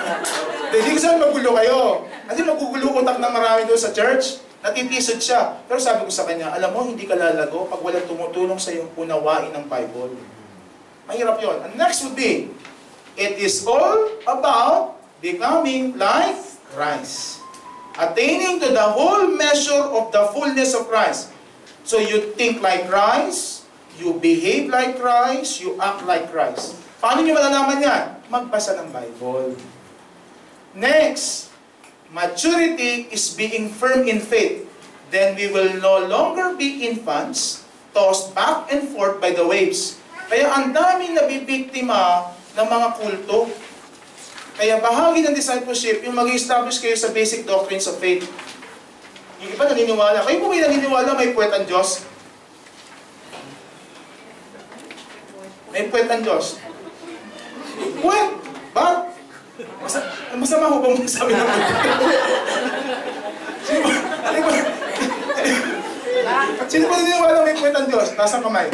Hindi kasi magulo kayo. Kasi magugulo utak ng marami doon sa church. Natitisod siya. Pero sabi ko sa kanya, alam mo, hindi ka lalago pag walang tumutulong sa iyong unawain ng Bible. Mahirap yun. And next would be, it is all about becoming like Christ. Attaining to the whole measure of the fullness of Christ. So you think like Christ, you behave like Christ, you act like Christ. Paano nyo malalaman yan? Magbasa ng Bible. Next, maturity is being firm in faith. Then we will no longer be infants, tossed back and forth by the waves. Kaya ang daming nabibiktima ng mga kulto. Kaya bahagi ng discipleship, yung mag-establish kayo sa basic doctrines of faith. Yung iba naniniwala. Kayo po may naniniwala may puwet ang Diyos? May puwet ang Diyos? Puwet? Ba't? Masama ko bang sabi ng puwet? Sino ba naniniwala may puwet ang Diyos? Nasa kamay.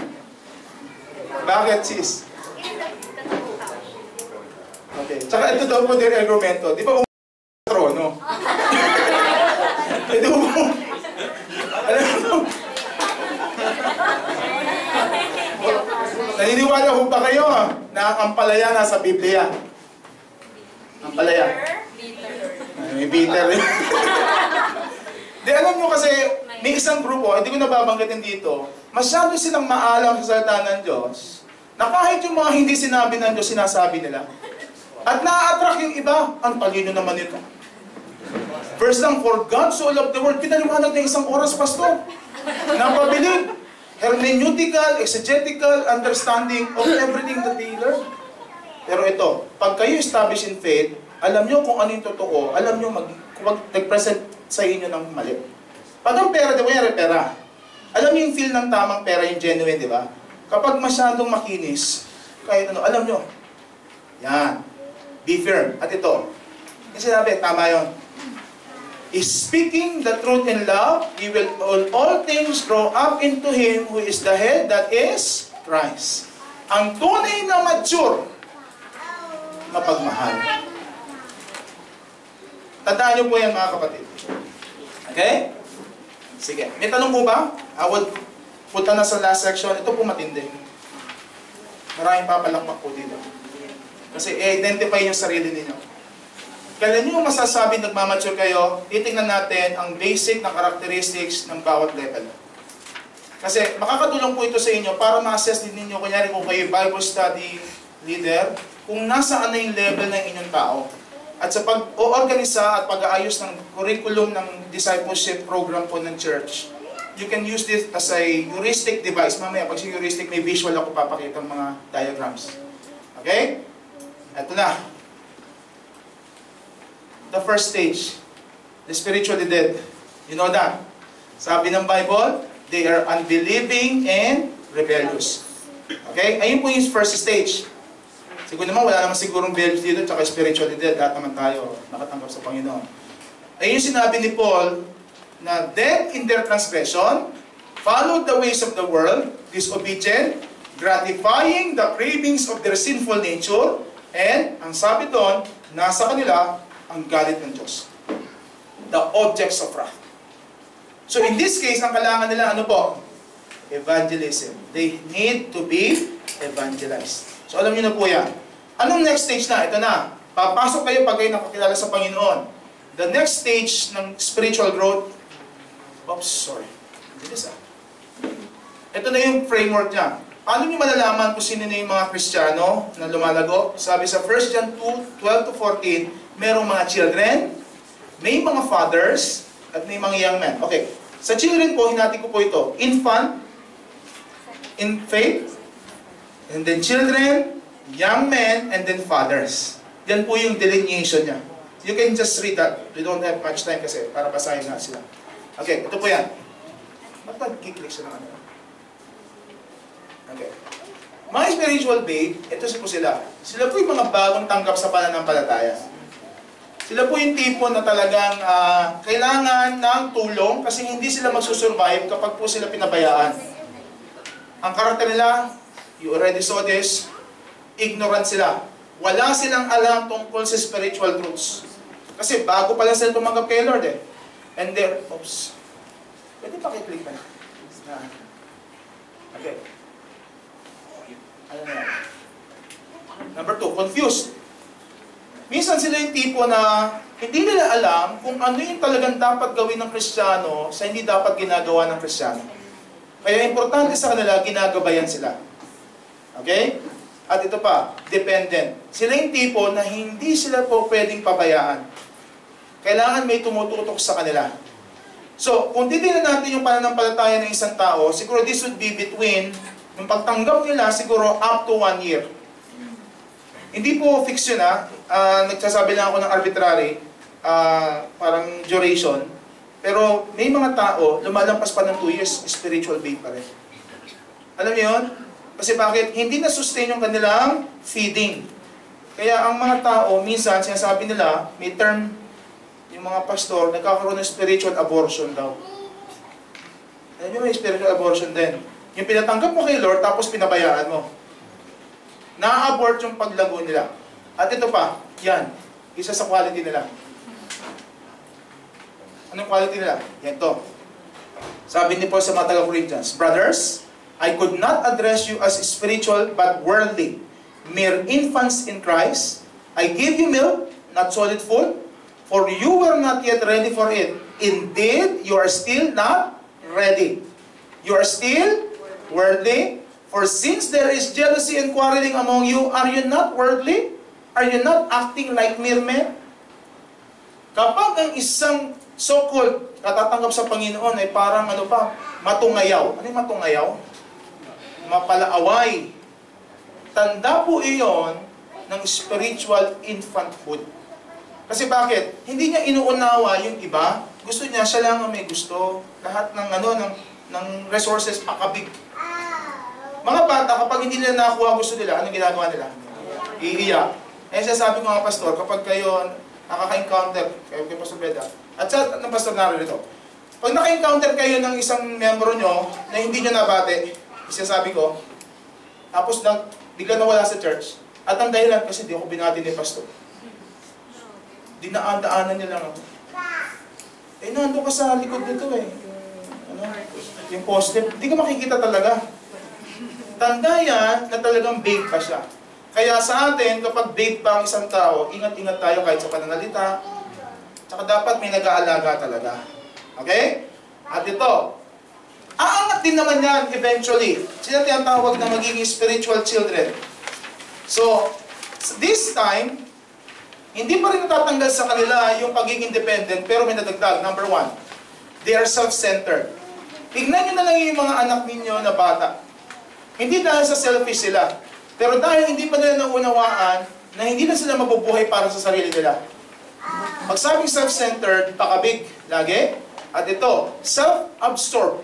Bakit, sis? Okay. Tsaka ito daw po din argumento. Di ba trono? Ito po. Alam mo? Naniniwala ho ba kayo na ang palaya nasa Biblia? Ang palaya. May bitter. Di alam nyo kasi, may isang grupo, hindi ko nababanggitin dito, masyado silang maalam sa salita ng Diyos, na kahit yung mga hindi sinabi ng Diyos, sinasabi nila. At na-attract yung iba, ang talino naman ito. Verse lang, for God so loved the world, pinaliwanag na isang oras, pastor. Napabilib. Hermeneutical, exegetical, understanding of everything that they learn. Pero ito, pag kayo establish in faith, alam nyo kung ano yung totoo, alam nyo nag-present sa inyo ng mali. Pag ang pera, di ba yung pera? Alam nyo yung feel ng tamang pera, yung genuine, di ba? Kapag masyadong makinis, kahit ano, alam nyo, yan. Be firm. At ito, yung sinabi, tama yun. Is speaking the truth in love, we will all things grow up into Him who is the head, that is Christ. Ang tunay na mature, mapagmahal. Tandaan nyo po yan, mga kapatid. Okay? Sige. May tanong po ba? I would punta na sa last section. Ito po matindi. Maraming papalakpak po dito. Kasi i-identify yung sarili ninyo. Kailan nyo masasabi nagmamature kayo, titingnan natin ang basic na characteristics ng bawat level. Kasi makakatulong po ito sa inyo para ma-assess din ninyo, kunyari kung kayo Bible study leader, kung nasaan na yung level ng inyong tao. At sa pag-oorganisa at pag-aayos ng curriculum ng discipleship program po ng church, you can use this as a heuristic device. Mamaya, pag si heuristic, may visual ako papakita ng mga diagrams. Okay? Ito na. The first stage, the spiritually dead. You know that? Sabi ng Bible, they are unbelieving and rebellious. Okay? Ayun po yung first stage. Siguro naman, wala naman sigurong rebellious dito, tsaka spiritually dead. Lahat naman tayo nakatanggap sa Panginoon. Ayun yung sinabi ni Paul, na dead in their transgression, followed the ways of the world, disobedient, gratifying the cravings of their sinful nature, and, ang sabi doon, nasa kanila ang galit ng Diyos. The objects of wrath. So in this case, ang kailangan nila, ano po? Evangelism. They need to be evangelized. So alam niyo na po yan. Anong next stage na? Ito na. Papasok kayo pag kayo nakakilala sa Panginoon. The next stage ng spiritual growth, ito na yung framework niya. Paano niyo malalaman kung sino na yung mga Kristiyano na lumalago? Sabi sa 1 John 2:12-14, merong mga children, may mga fathers, at may mga young men. Okay. Sa children po, hinati ko po ito. Infant, in faith, and then children, young men, and then fathers. Yan po yung delineation niya. You can just read that. We don't have much time kasi para basahin na sila. Okay, ito po yan. Ba't nag-click siya ng ano? Okay. Mga spiritual babe, ito po sila. Sila po yung mga bagong tanggap sa pananampalataya. Sila po yung tipo na talagang kailangan ng tulong kasi hindi sila magsusurvive kapag po sila pinabayaan. Ang karakter nila, you already saw this, ignorant sila. Wala silang alam tungkol sa spiritual truths. Kasi bago pa lang sila tumanggap kay Lord eh. And they're, pwede pakiclick pa na. Okay. Ano na yan? Number 2, confused. Minsan sila yung tipo na hindi nila alam kung ano yung talagang dapat gawin ng Kristiyano sa hindi dapat ginagawa ng Kristiyano. Kaya importante sa kanila, ginagabayan sila. Okay? At ito pa, dependent. Sila yung tipo na hindi sila po pwedeng pabayaan. Kailangan may tumututok sa kanila. So, kung titignan natin yung pananampalataya ng isang tao, siguro this would be between, yung pagtanggap nila, siguro up to 1 year. Hindi po fix yun nagsasabi lang ako ng arbitrary, parang duration. Pero may mga tao, lumalampas pa ng 2 years, spiritual babe pa rin. Alam niyo yun? Kasi bakit? Hindi na-sustain yung kanilang feeding. Kaya ang mga tao, minsan sinasabi nila, may term, yung mga pastor, nagkakaroon ng spiritual abortion daw. Alam niyo, may spiritual abortion din. Yung pinatanggap mo kay Lord, tapos pinabayaan mo. Na-abort yung paglago nila. At ito pa, yan, isa sa quality nila. Anong quality nila? Yan to. Sabi ni Paul sa mga taga-Corinthians, brothers, I could not address you as spiritual but worldly, mere infants in Christ. I gave you milk, not solid food, for you were not yet ready for it. Indeed, you are still not ready. You are still worldly. For since there is jealousy and quarreling among you, are you not worldly? Are you not acting like mere men? Kapag ang isang so-called katatanggap sa Panginoon ay parang matungayaw. Ano yung matungayaw? Mapalaaway. Tanda po iyon ng spiritual infanthood. Kasi bakit? Hindi niya inuunawa yung iba. Gusto niya, siya lang ang may gusto. Lahat ng resources pakabig. Mga bata, kapag hindi nila nakuha gusto nila, anong ginagawa nila? Iiyak. Eh, sasabi ko nga, pastor, kapag kayo nakaka-encounter, kayo kay Pastor Beda, at sa ng pastor narito, pag naka-encounter kayo ng isang membro nyo na hindi nyo nabate, isasabi ko, tapos bigla nawala sa church, at ang dahilan kasi di ako binati ni pastor. Dinaan-daanan niya lang ako. Eh, nandun ka sa likod nito yung poste, hindi ka makikita talaga. Tanda yan na talagang babe pa siya. Kaya sa atin, kapag babe pa ang isang tao, ingat-ingat tayo kahit sa pananalita. Tsaka dapat may nag-aalaga talaga. Okay? At ito, aangat din naman yan eventually. Sila tinatawag na magiging spiritual children. So, this time, hindi pa rin natatanggal sa kanila yung pagiging independent, pero may nadagdag. Number 1, they are self-centered. Tignan nyo na lang yung mga anak ninyo na bata. Hindi dahil sa selfish sila, pero dahil hindi pa nila naunawaan na hindi na sila mabubuhay para sa sarili nila. Magsabing self-centered, pakabig lagi. At ito, self-absorbed.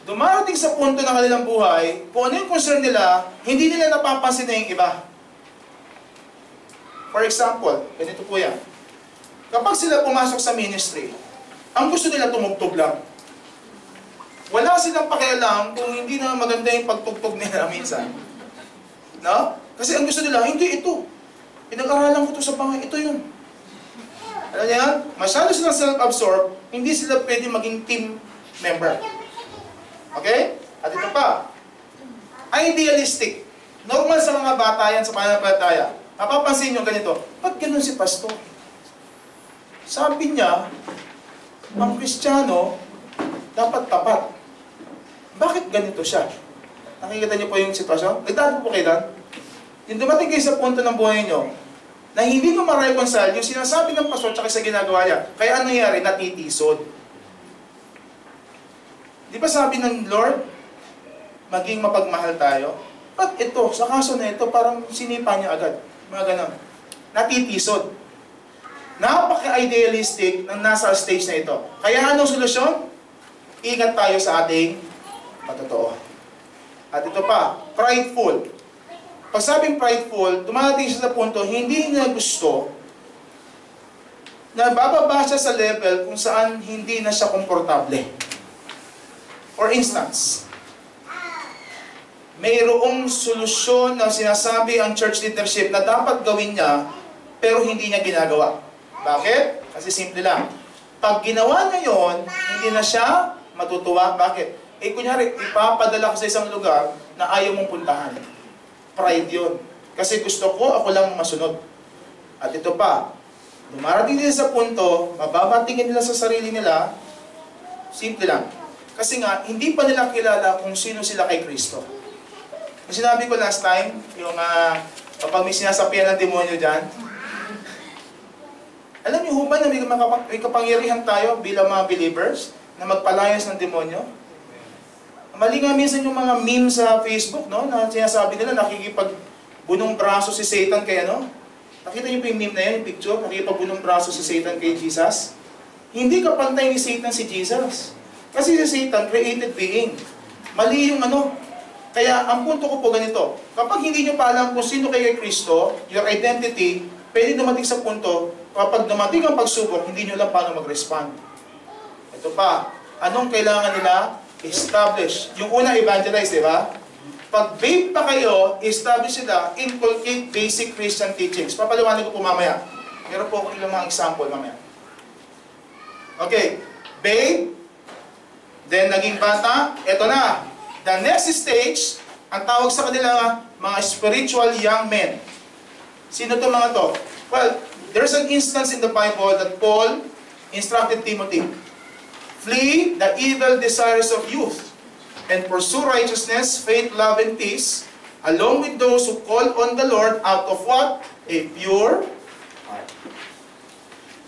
Dumarating sa punto ng kanilang buhay, kung ano yung concern nila, hindi nila napapansin na yung iba. For example, ganito po yan. Kapag sila pumasok sa ministry, ang gusto nila tumugtog lang. Wala silang pakialam kung hindi na maganda yung pagtugtog nila minsan. No? Kasi ang gusto nila, hindi ito. Pinag-aralan ko ito sa bangay, ito yun. Alam niyo yan? Masyado silang self-absorbed, hindi sila pwede maging team member. Okay? At ito pa, idealistic. Normal sa mga bata yan sa pananampalataya. Mapapansin nyo ganito, ba't ganun si pastor? Sabi niya, ang Kristiyano, dapat tapat. Bakit ganito siya? Nakikita niyo po yung sitwasyon? Nagdaan po kayo doon? Yung dumating kayo sa punto ng buhay niyo, na hindi mo ma-reconcile yung sinasabi ng pastor tsaka sa ginagawa niya. Kaya ano nangyari? Natitisod. Di ba sabi ng Lord, maging mapagmahal tayo? Ba't ito? Sa kaso na ito, parang sinipa niya agad. Mga ganon. Natitisod. Napaka-idealistic ng nasa stage na ito. Kaya anong solusyon? Ingat tayo sa ating patotoo. At ito pa, prideful. Pag sabing prideful, dumadating siya sa punto, hindi niya gusto na bababa siya sa level kung saan hindi na siya komportable. For instance, mayroong solusyon na sinasabi ang church leadership na dapat gawin niya, pero hindi niya ginagawa. Bakit? Kasi simple lang. Pag ginawa niya yun, hindi na siya matutuwa. Bakit? Eh, kunyari, ipapadala ko sa isang lugar na ayaw mong puntahan. Pride yun. Kasi gusto ko, ako lang masunod. At ito pa, dumarating nila sa punto, mababatingin nila sa sarili nila, simple lang. Kasi nga, hindi pa nila kilala kung sino sila kay Kristo. Yung sinabi ko last time, yung kapag may sinasapian ng demonyo dyan, alam niyo ba na may kapangyarihan tayo bilang mga believers na magpalayas ng demonyo? Mali nga minsan yung mga memes sa Facebook, no, na sinasabi nila nakikipag bunong braso si Satan kay ano? Nakita niyo po yung meme na yan, yung picture? Nakita bunong braso si Satan kay Jesus? Hindi kapantay ni Satan si Jesus. Kasi si Satan, created being. Mali yung ano. Kaya ang punto ko po ganito, kapag hindi nyo pa alam kung sino kayo kay Kristo, your identity, pwede dumating sa punto, kapag dumating ang pagsubok, hindi nyo alam paano mag-respond. Ito pa, anong kailangan nila? Establish. Yung una, evangelize, di ba? Pag babe pa kayo, establish sila, inculcate basic Christian teachings. Papaliwanag ko po mamaya. Meron po akong ilang mga example mamaya. Okay, babe, then naging bata, eto na. The next stage, ang tawag sa kanila mga spiritual young men. Sino to mga to? Well, there's an instance in the Bible that Paul instructed Timothy, flee the evil desires of youth, and pursue righteousness, faith, love, and peace, along with those who call on the Lord out of what? A pure heart.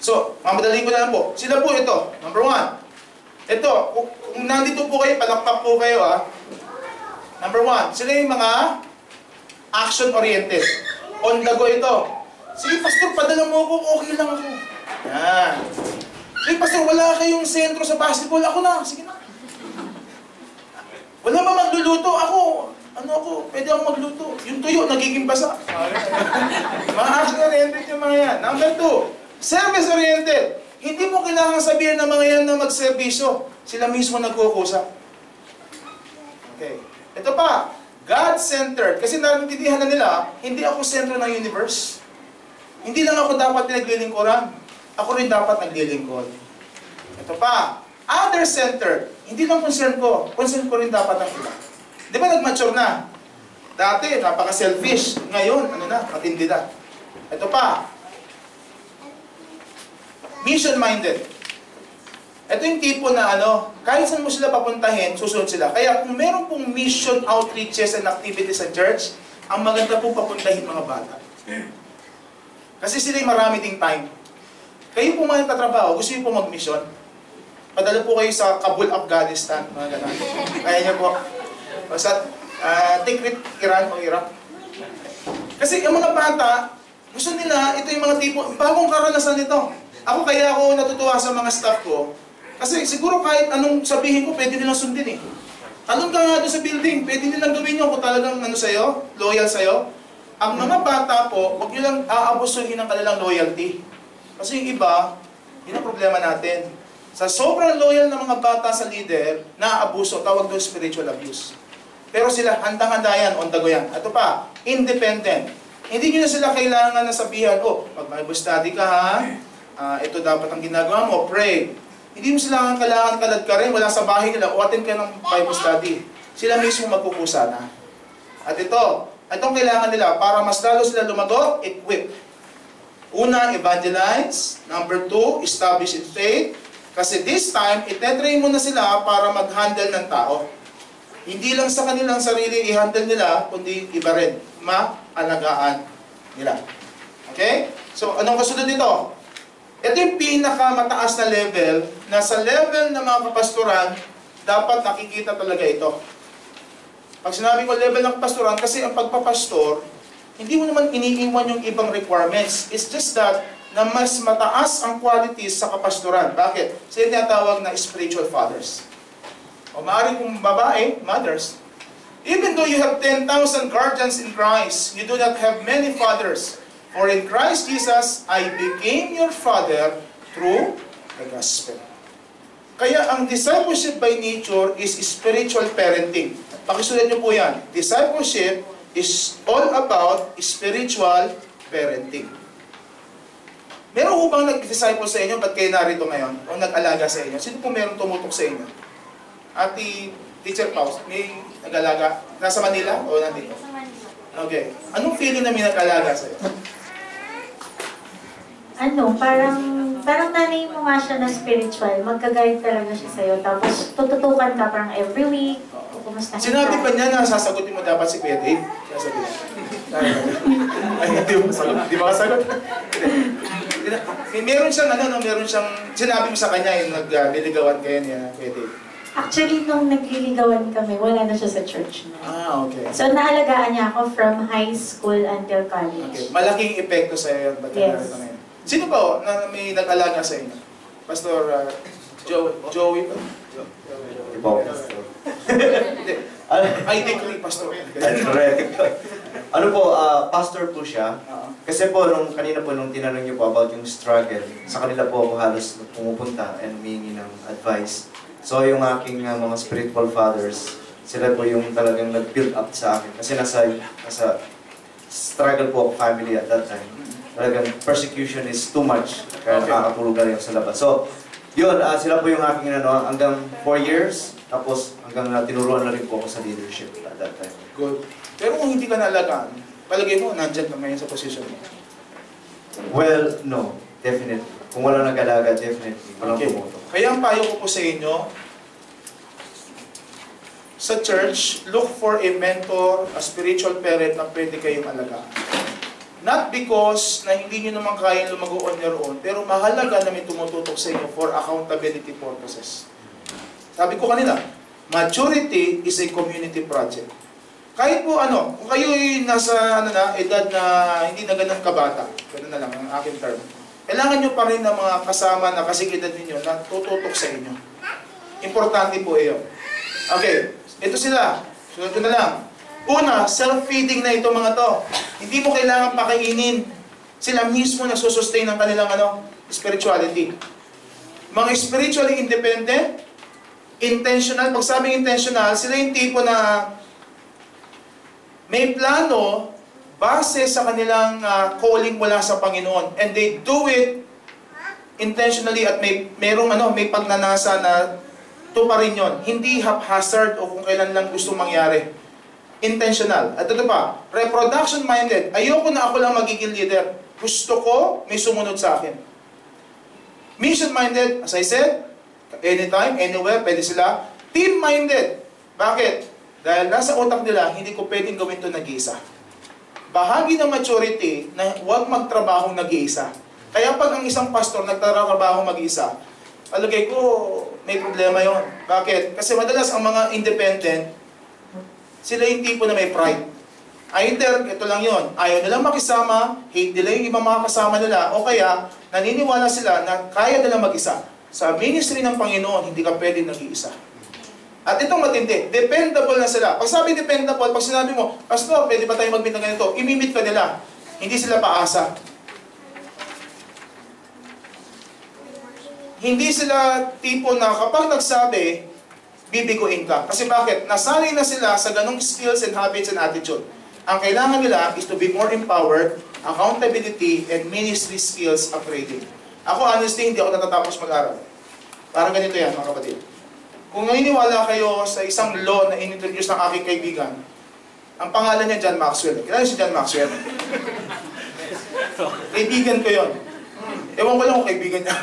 So, mamadali ko na lang po. Sila po ito. Number 1. Ito, kung nandito po kayo, palakpak po kayo Number 1, sila yung mga action-oriented. On the go ito. Sige, pastor, padala mo ako, okay lang ako. Yan. Sige, pastor, wala kayong sentro sa basketball, ako na. Sige na. Wala ba magluluto? Pwede ako magluto. Yung tuyo, nagiging basa. Mga action-oriented yung mga yan. Number 2, service-oriented. Hindi mo kailangan sabihin ng mga yan na magserbisyo. Sila mismo nagkukusa. Okay. Ito pa, God-centered. Kasi naintindihan na nila, hindi ako sentro ng universe. Hindi lang ako dapat pinaglilingkuran. Ako rin dapat naglilingkod. Ito pa, other-centered. Hindi lang concern ko rin dapat ang iba. Di ba nag-mature na? Dati, napaka-selfish. Ngayon, matindi na. Ito pa, mission-minded. Ito yung tipo na kahit saan mo sila papuntahin, susunod sila. Kaya kung meron pong mission outreaches and activities sa church, ang maganda pong papuntahin mga bata. Kasi sila yung marami ding time. Kayo po mga katrabaho, gusto nyo po mag-mission? Padala po kayo sa Kabul, Afghanistan, mga ganun. Kaya nyo po. Sa Tikrit, Iran o Iraq. Kasi yung mga bata, gusto nila, ito yung mga tipo, bagong karanasan nito. Ako kaya ako natutuwa sa mga staff ko, kasi siguro kahit anong sabihin ko, pwede nilang sundin eh. Tanong ka nga doon sa building, pwede nilang gawin nyo kung talagang sa'yo, loyal sa'yo. Ang mga bata po, huwag nyo lang aabusuhin ng kanilang loyalty. Kasi yung iba, yun ang problema natin. Sa sobrang loyal ng mga bata sa leader, naaabuso, tawag doon spiritual abuse. Pero sila, handang-handa yan, on the go yan. Ito pa, independent. Hindi nyo na sila kailangan na sabihan, mag-Bible study ka ha, ito dapat ang ginagawa mo, pray. Hindi mo sila kailangan kalad ka rin, wala sa bahay nila, o attend ka ng Bible study. Sila mismo magkukusa na. At itong kailangan nila, para mas lalo sila lumago, equip. Una, evangelize. Number 2, establish in faith. Kasi this time, itetrain mo na sila para mag-handle ng tao. Hindi lang sa kanilang sarili i-handle nila, kundi iba rin, maalagaan nila. Okay? So, anong kasunod nito? Ito yung pinakamataas na level, na sa level ng mga kapastoran, dapat nakikita talaga ito. Pag sinabi ko level ng kapastoran, kasi ang pagpapastor, hindi mo naman iniiwan yung ibang requirements. It's just that, na mas mataas ang qualities sa kapastoran. Bakit? Sila tinatawag na spiritual fathers. O maaaring kung babae, mothers. Even though you have 10,000 guardians in Christ, you do not have many fathers. For in Christ Jesus, I became your father through the gospel. Kaya ang discipleship by nature is spiritual parenting. Pakisulat niyo po yan. Discipleship is all about spiritual parenting. Meron ho bang nag-disciple sa inyo? Ba't kayo narito ngayon? O nag-alaga sa inyo? Sino po meron tumutok sa inyo? Ati Teacher Paus, may nag-alaga? Nasa Manila o nandito? Sa Manila. Okay. Anong feeling na may nag-alaga sa iyo? Parang nanay mo nga siya na spiritual, magka-guide talaga siya sa'yo, tapos tututukan ka parang every week, kumusta Sinabi pa niya na sasagutin mo dapat si Kuya Dave? Sasabihin. Ay, hindi mo masagot. Hindi mo masagot. Meron siyang, sinabi mo sa kanya yung nag-niligawan kayo niya, Kuya Dave. Actually, nung nagliligawan kami, wala na siya sa church na. Okay. So, naalagaan niya ako from high school until Okay. college. Malaking epekto sa iyo. Yes. Sino ba na may nag-alaga sa inyo? Pastor Joey ba? Ibaw. Hindi. I decree, Pastor. Correct. Ano po, pastor po siya. Kasi po, kanina po, nung tinanong niyo po about yung struggle, sa kanila po ako halos pumupunta and humingi ng advice. So, yung aking mga spiritual fathers, sila po yung talagang nag-build up sa akin. Kasi nasa struggle po ako family at that time. Talagang persecution is too much. Kaya nakakatulog na rin sa labas. So, yun, sila po yung aking hanggang 4 years. Tapos hanggang tinuruan na rin po ako sa leadership at that time. Good. Pero kung hindi ka naalagaan, palagay mo, nandyan ka ngayon sa position mo. Well, no. Definitely. Kung wala nag-alaga, definitely. Walang pumoto. Kaya ang payo ko po sa inyo, sa church, look for a mentor, a spiritual parent na pwede kayong alagaan. Not because na hindi nyo naman kayang lumago on your own, pero mahalaga na may tumututok sa inyo for accountability purposes. Sabi ko kanina, maturity is a community project. Kahit po kung kayo'y nasa edad na hindi na ganun kabata, ganun na lang ang aking term, kailangan nyo pa rin ng mga kasama na kasigidad ninyo na tututok sa inyo. Importante po iyon. Okay, ito sila. Sunod ko na lang. Una, self-feeding na ito mga to. Hindi mo kailangan pakainin. Sila mismo nagsusustain ng kanilang spirituality. Mga spiritually independent, intentional. Pag sabing intentional, sila yung tipo na may plano base sa kanilang calling mula sa Panginoon. And they do it intentionally at may pagnanasa na tuparin yon. Hindi haphazard o kung kailan lang gusto mangyari. Intentional. At ito pa, reproduction-minded. Ayoko na ako lang magiging leader. Gusto ko may sumunod sa akin. Mission-minded, as I said, anytime, anywhere, pwede sila. Team-minded. Bakit? Dahil nasa utak nila, hindi ko pwedeng gawin ito nag-iisa. Bahagi ng maturity na huwag magtrabaho nag-iisa. Kaya pag ang isang pastor nagtatrabaho mag-iisa, alagay ko, may problema yon. Bakit? Kasi madalas ang mga independent, sila yung tipo na may pride. Either, ito lang yon, ayaw nilang makisama, hate nila yung ibang mga kasama nila, o kaya, naniniwala sila na kaya nilang mag-isa. Sa ministry ng Panginoon, hindi ka pwede nag-iisa. At itong matindi, dependable na sila. Pag sabi dependable, pag sinabi mo, Pastor, pwede ba tayo mag-meet ng ganito? Imimit ka nila. Hindi sila paasa. Hindi sila tipo na kapag nagsabi, bibiguin ka. Kasi bakit? Nasanay na sila sa ganong skills and habits and attitude. Ang kailangan nila is to be more empowered, accountability, and ministry skills upgrading. Ako, honestly, hindi ako natatapos mag-aral. Parang ganito yan, mga kapatid. Kung naniniwala kayo sa isang law na inintroduce ng aking kaibigan, ang pangalan niya John Maxwell. Kilala si John Maxwell? Kaibigan ko yon. Ewan ko lang kung kaibigan niya.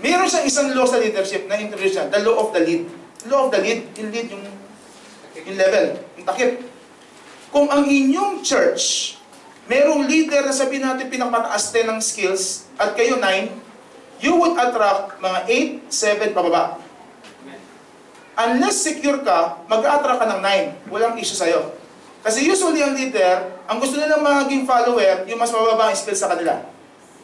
Meron siyang isang law sa leadership na introduce niya, the law of the lead. Law of the lead, yung lead, yung level, yung takip. Kung ang inyong church, merong leader na sabihin natin pinakmataas 10 ng skills, at kayo 9, you would attract mga 8, 7 pababa. Unless secure ka, mag-attract ka ng 9. Walang issue sa'yo. Kasi usually ang leader, ang gusto nilang maging follower, yung mas mababa ang skills sa kanila.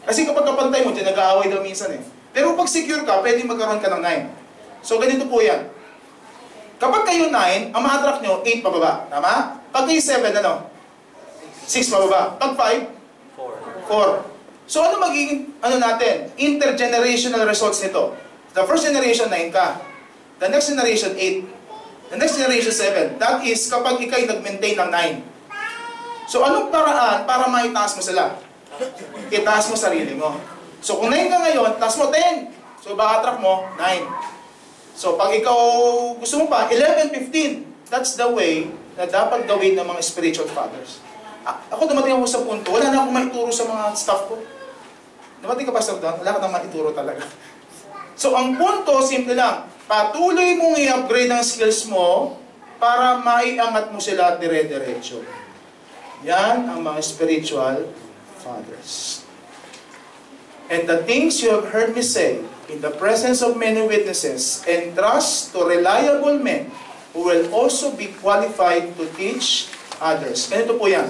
Kasi kapag kapantay mo, dyan nag-aaway daw minsan eh. Pero pag secure ka, pwede magkaroon ka ng 9. So ganito po yan. Kapag kayo 9, ang ma-attract nyo, 8 pababa. Tama? Pag kayo 7, 6 pababa. Pag 5, 4. So ano magiging, natin? Intergenerational results nito. The first generation, 9 ka. The next generation, 8. The next generation, 7. That is, kapag ikay nag-maintain ng 9. So anong paraan para maitaas mo sila? Itaas mo sarili mo. So kung 9 ka ngayon, taas mo 10. So baka track mo, 9. So pag ikaw gusto mo pa, 11, 15. That's the way na dapat gawin ng mga spiritual fathers. Ako dumating ako sa punto, wala na akong maituro sa mga staff ko. Dumating ka pa sa doon, wala ka nang maituro talaga. So ang punto, simple lang. Patuloy mong i-upgrade ang skills mo para maiangat mo sila dire-diretso. Yan ang mga spiritual fathers. And the things you have heard me say in the presence of many witnesses, entrust to reliable men who will also be qualified to teach others. Ganito po yan.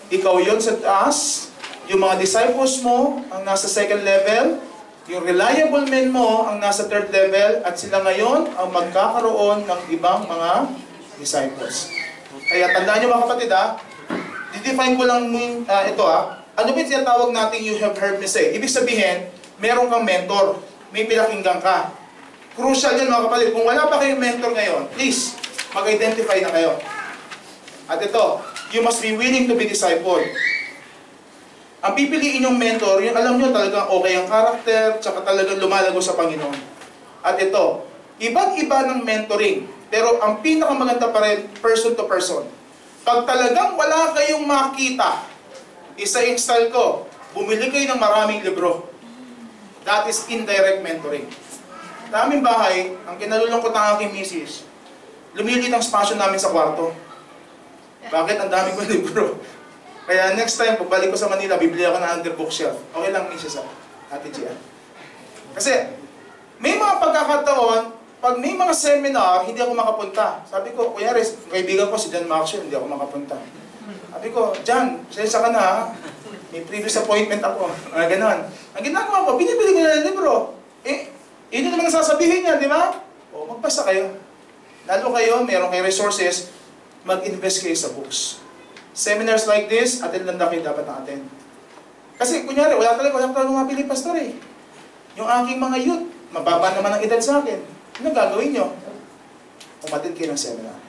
Ikaw yun sa taas, yung mga disciples mo ang nasa second level, yung reliable men mo ang nasa third level, at sila ngayon ang magkakaroon ng ibang mga disciples. Kaya tandaan nyo mga kapatid didefine ko lang ito ano ba yung tinatawag natin you have heard me say? Ibig sabihin, meron kang mentor, may pinakinggan ka. Crucial yan mga kapatid. Kung wala pa kayong mentor ngayon, please, mag-identify na kayo. At ito, you must be willing to be discipled. Ang pipiliin yung mentor, yung alam nyo talagang okay ang karakter, tsaka talagang lumalago sa Panginoon. At ito, iba't iba ng mentoring, pero ang pinakamaganda pa rin, person to person. Pag talagang wala kayong makita, isa yung style ko, bumili kayo ng maraming libro. That is indirect mentoring. Daming bahay, ang kinalulungkot ng aking misis, lumilit ang spasyo namin sa kwarto. Bakit? Ang daming kong libro. Kaya next time, pagbalik ko sa Manila, bibili ako ng under bookshelf. Okay lang, misis Ate Gia. Kasi, may mga pagkakataon, pag may mga seminar, hindi ako makapunta. Sabi ko, kuya Res, kaibigan ko si John Maxwell, hindi ako makapunta. Sabi ko, John, sensya ka na may previous appointment ako. Ganon. Ang ginagawa ko, binibili ko na ng libro. Yun naman ang sasabihin niya, di ba? O, magbasa kayo. Lalo kayo, meron kayo resources, mag-invest kayo sa books. Seminars like this, attend lang na kayo dapat na-attend. Kasi, kunyari, wala talaga mapili pastor Yung aking mga youth, mababa naman ang edad sa akin. Ano gagawin nyo? Umatid kayo ng seminar.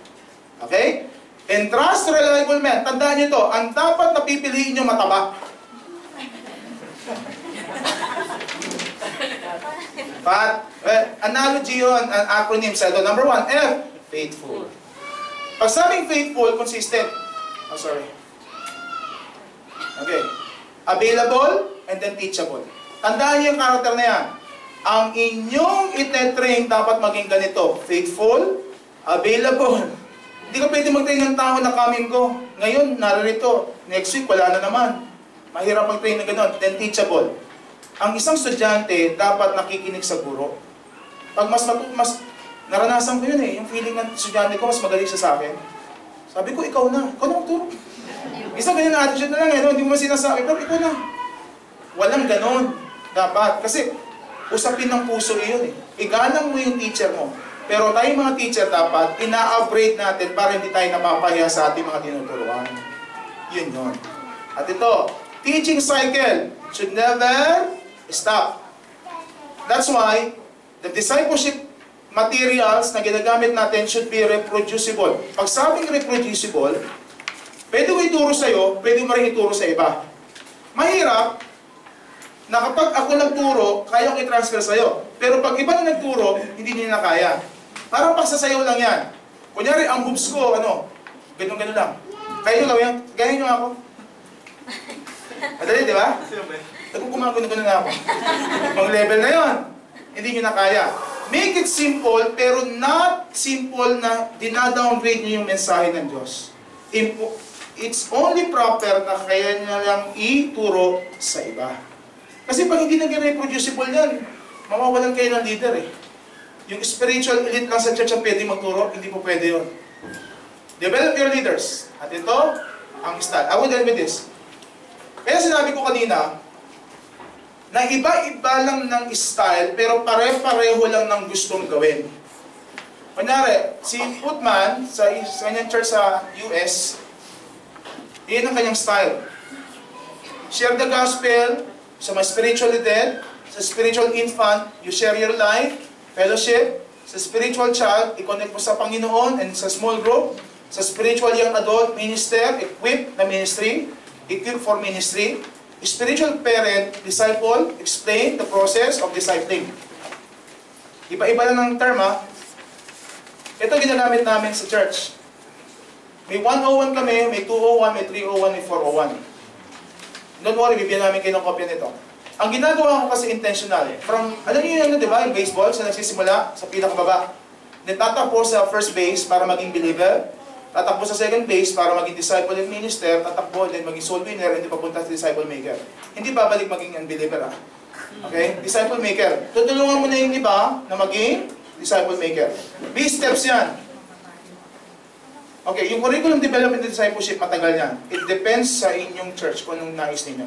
Okay? Entrust to reliable men. Tandaan nyo ito, ang dapat na pipiliin nyo mataba. But, analogy yun, an acronym sa ito. Number 1, F, faithful. Pag sabing faithful, consistent. Oh, sorry. Okay. Available, and then teachable. Tandaan nyo yung karakter na yan. Ang inyong itetrain dapat maging ganito. Faithful, available. Hindi ka pwede mag-train ng tao na coming ko. Ngayon, naririto. Next week, wala na naman. Mahirap mag-train na gano'n. Then teachable. Ang isang estudyante dapat nakikinig sa guro. Pag mas naranasan ko yun yung feeling ng estudyante ko, mas magaling siya sa akin. Sabi ko, ikaw na magturo. Isang ganyan na attitude na lang hindi mo sinasabi, pero ikaw na. Walang ganon. Dapat. Kasi, usapin ng puso yun Igalang mo yung teacher mo. Pero tayong mga teacher dapat, ina-upgrade natin para hindi tayo napapahiya sa ating mga tinuturuan. Yun yun. At ito, teaching cycle should never stop. That's why, the discipleship materials na ginagamit natin should be reproducible. Pag sabing reproducible, pwede ko ituro sa'yo, pwede mo rin ituro sa iba. Mahirap, na kapag ako nagturo, kaya ko i-transfer sa'yo. Pero pag iba na nagturo, hindi niya na kaya. Parang pagsasayaw lang yan. Kunyari, ang boobs ko, ganun-ganun lang. Kaya nyo lang yan. Gaya nyo ako. Madali, di ba? Nagkukumang-ganun na ako. Pang level na yon, hindi nyo na kaya. Make it simple, pero not simple na dinadowngrade nyo yung mensahe ng Diyos. It's only proper na kaya nyo lang ituro sa iba. Kasi pag hindi naging reproducible yan, mawawalan kayo ng leader Yung spiritual elite lang sa church ang pwede magturo, hindi po pwede yun. Develop your leaders. At ito, ang style. I will end with this. Kaya sinabi ko kanina, na iba-iba lang ng style, pero pare-pareho lang ng gustong gawin. Kunyari, si Putman, sa kanyang church sa US, yun ang kanyang style. Share the gospel sa mga spiritually dead, sa spiritual infant, you share your life, fellowship, sa spiritual child, i-connect mo sa Panginoon and sa small group, sa spiritual young adult, minister, equip na ministry, equip for ministry, spiritual parent, disciple, explain the process of discipling. Iba-iba lang ng term Ito ginagamit namin sa church. May 101 kami, may 201, may 301, may 401. Don't worry, bibigyan namin kayo ng kopya nito. Ang ginagawa ko kasi intentional alam niyo yun, di ba, yung baseball, sa nagsisimula sa pinakababa. Then tatakbo sa first base para maging believer, tatakbo sa second base para maging disciple and minister, tatakbo, then maging soul winner, and papunta sa disciple maker. Hindi babalik maging unbeliever Okay? Disciple maker. Tutulungan mo na yung iba na maging disciple maker. B-steps yan. Okay, yung curriculum development and discipleship, matagal yan. It depends sa inyong church kung anong nais ninyo.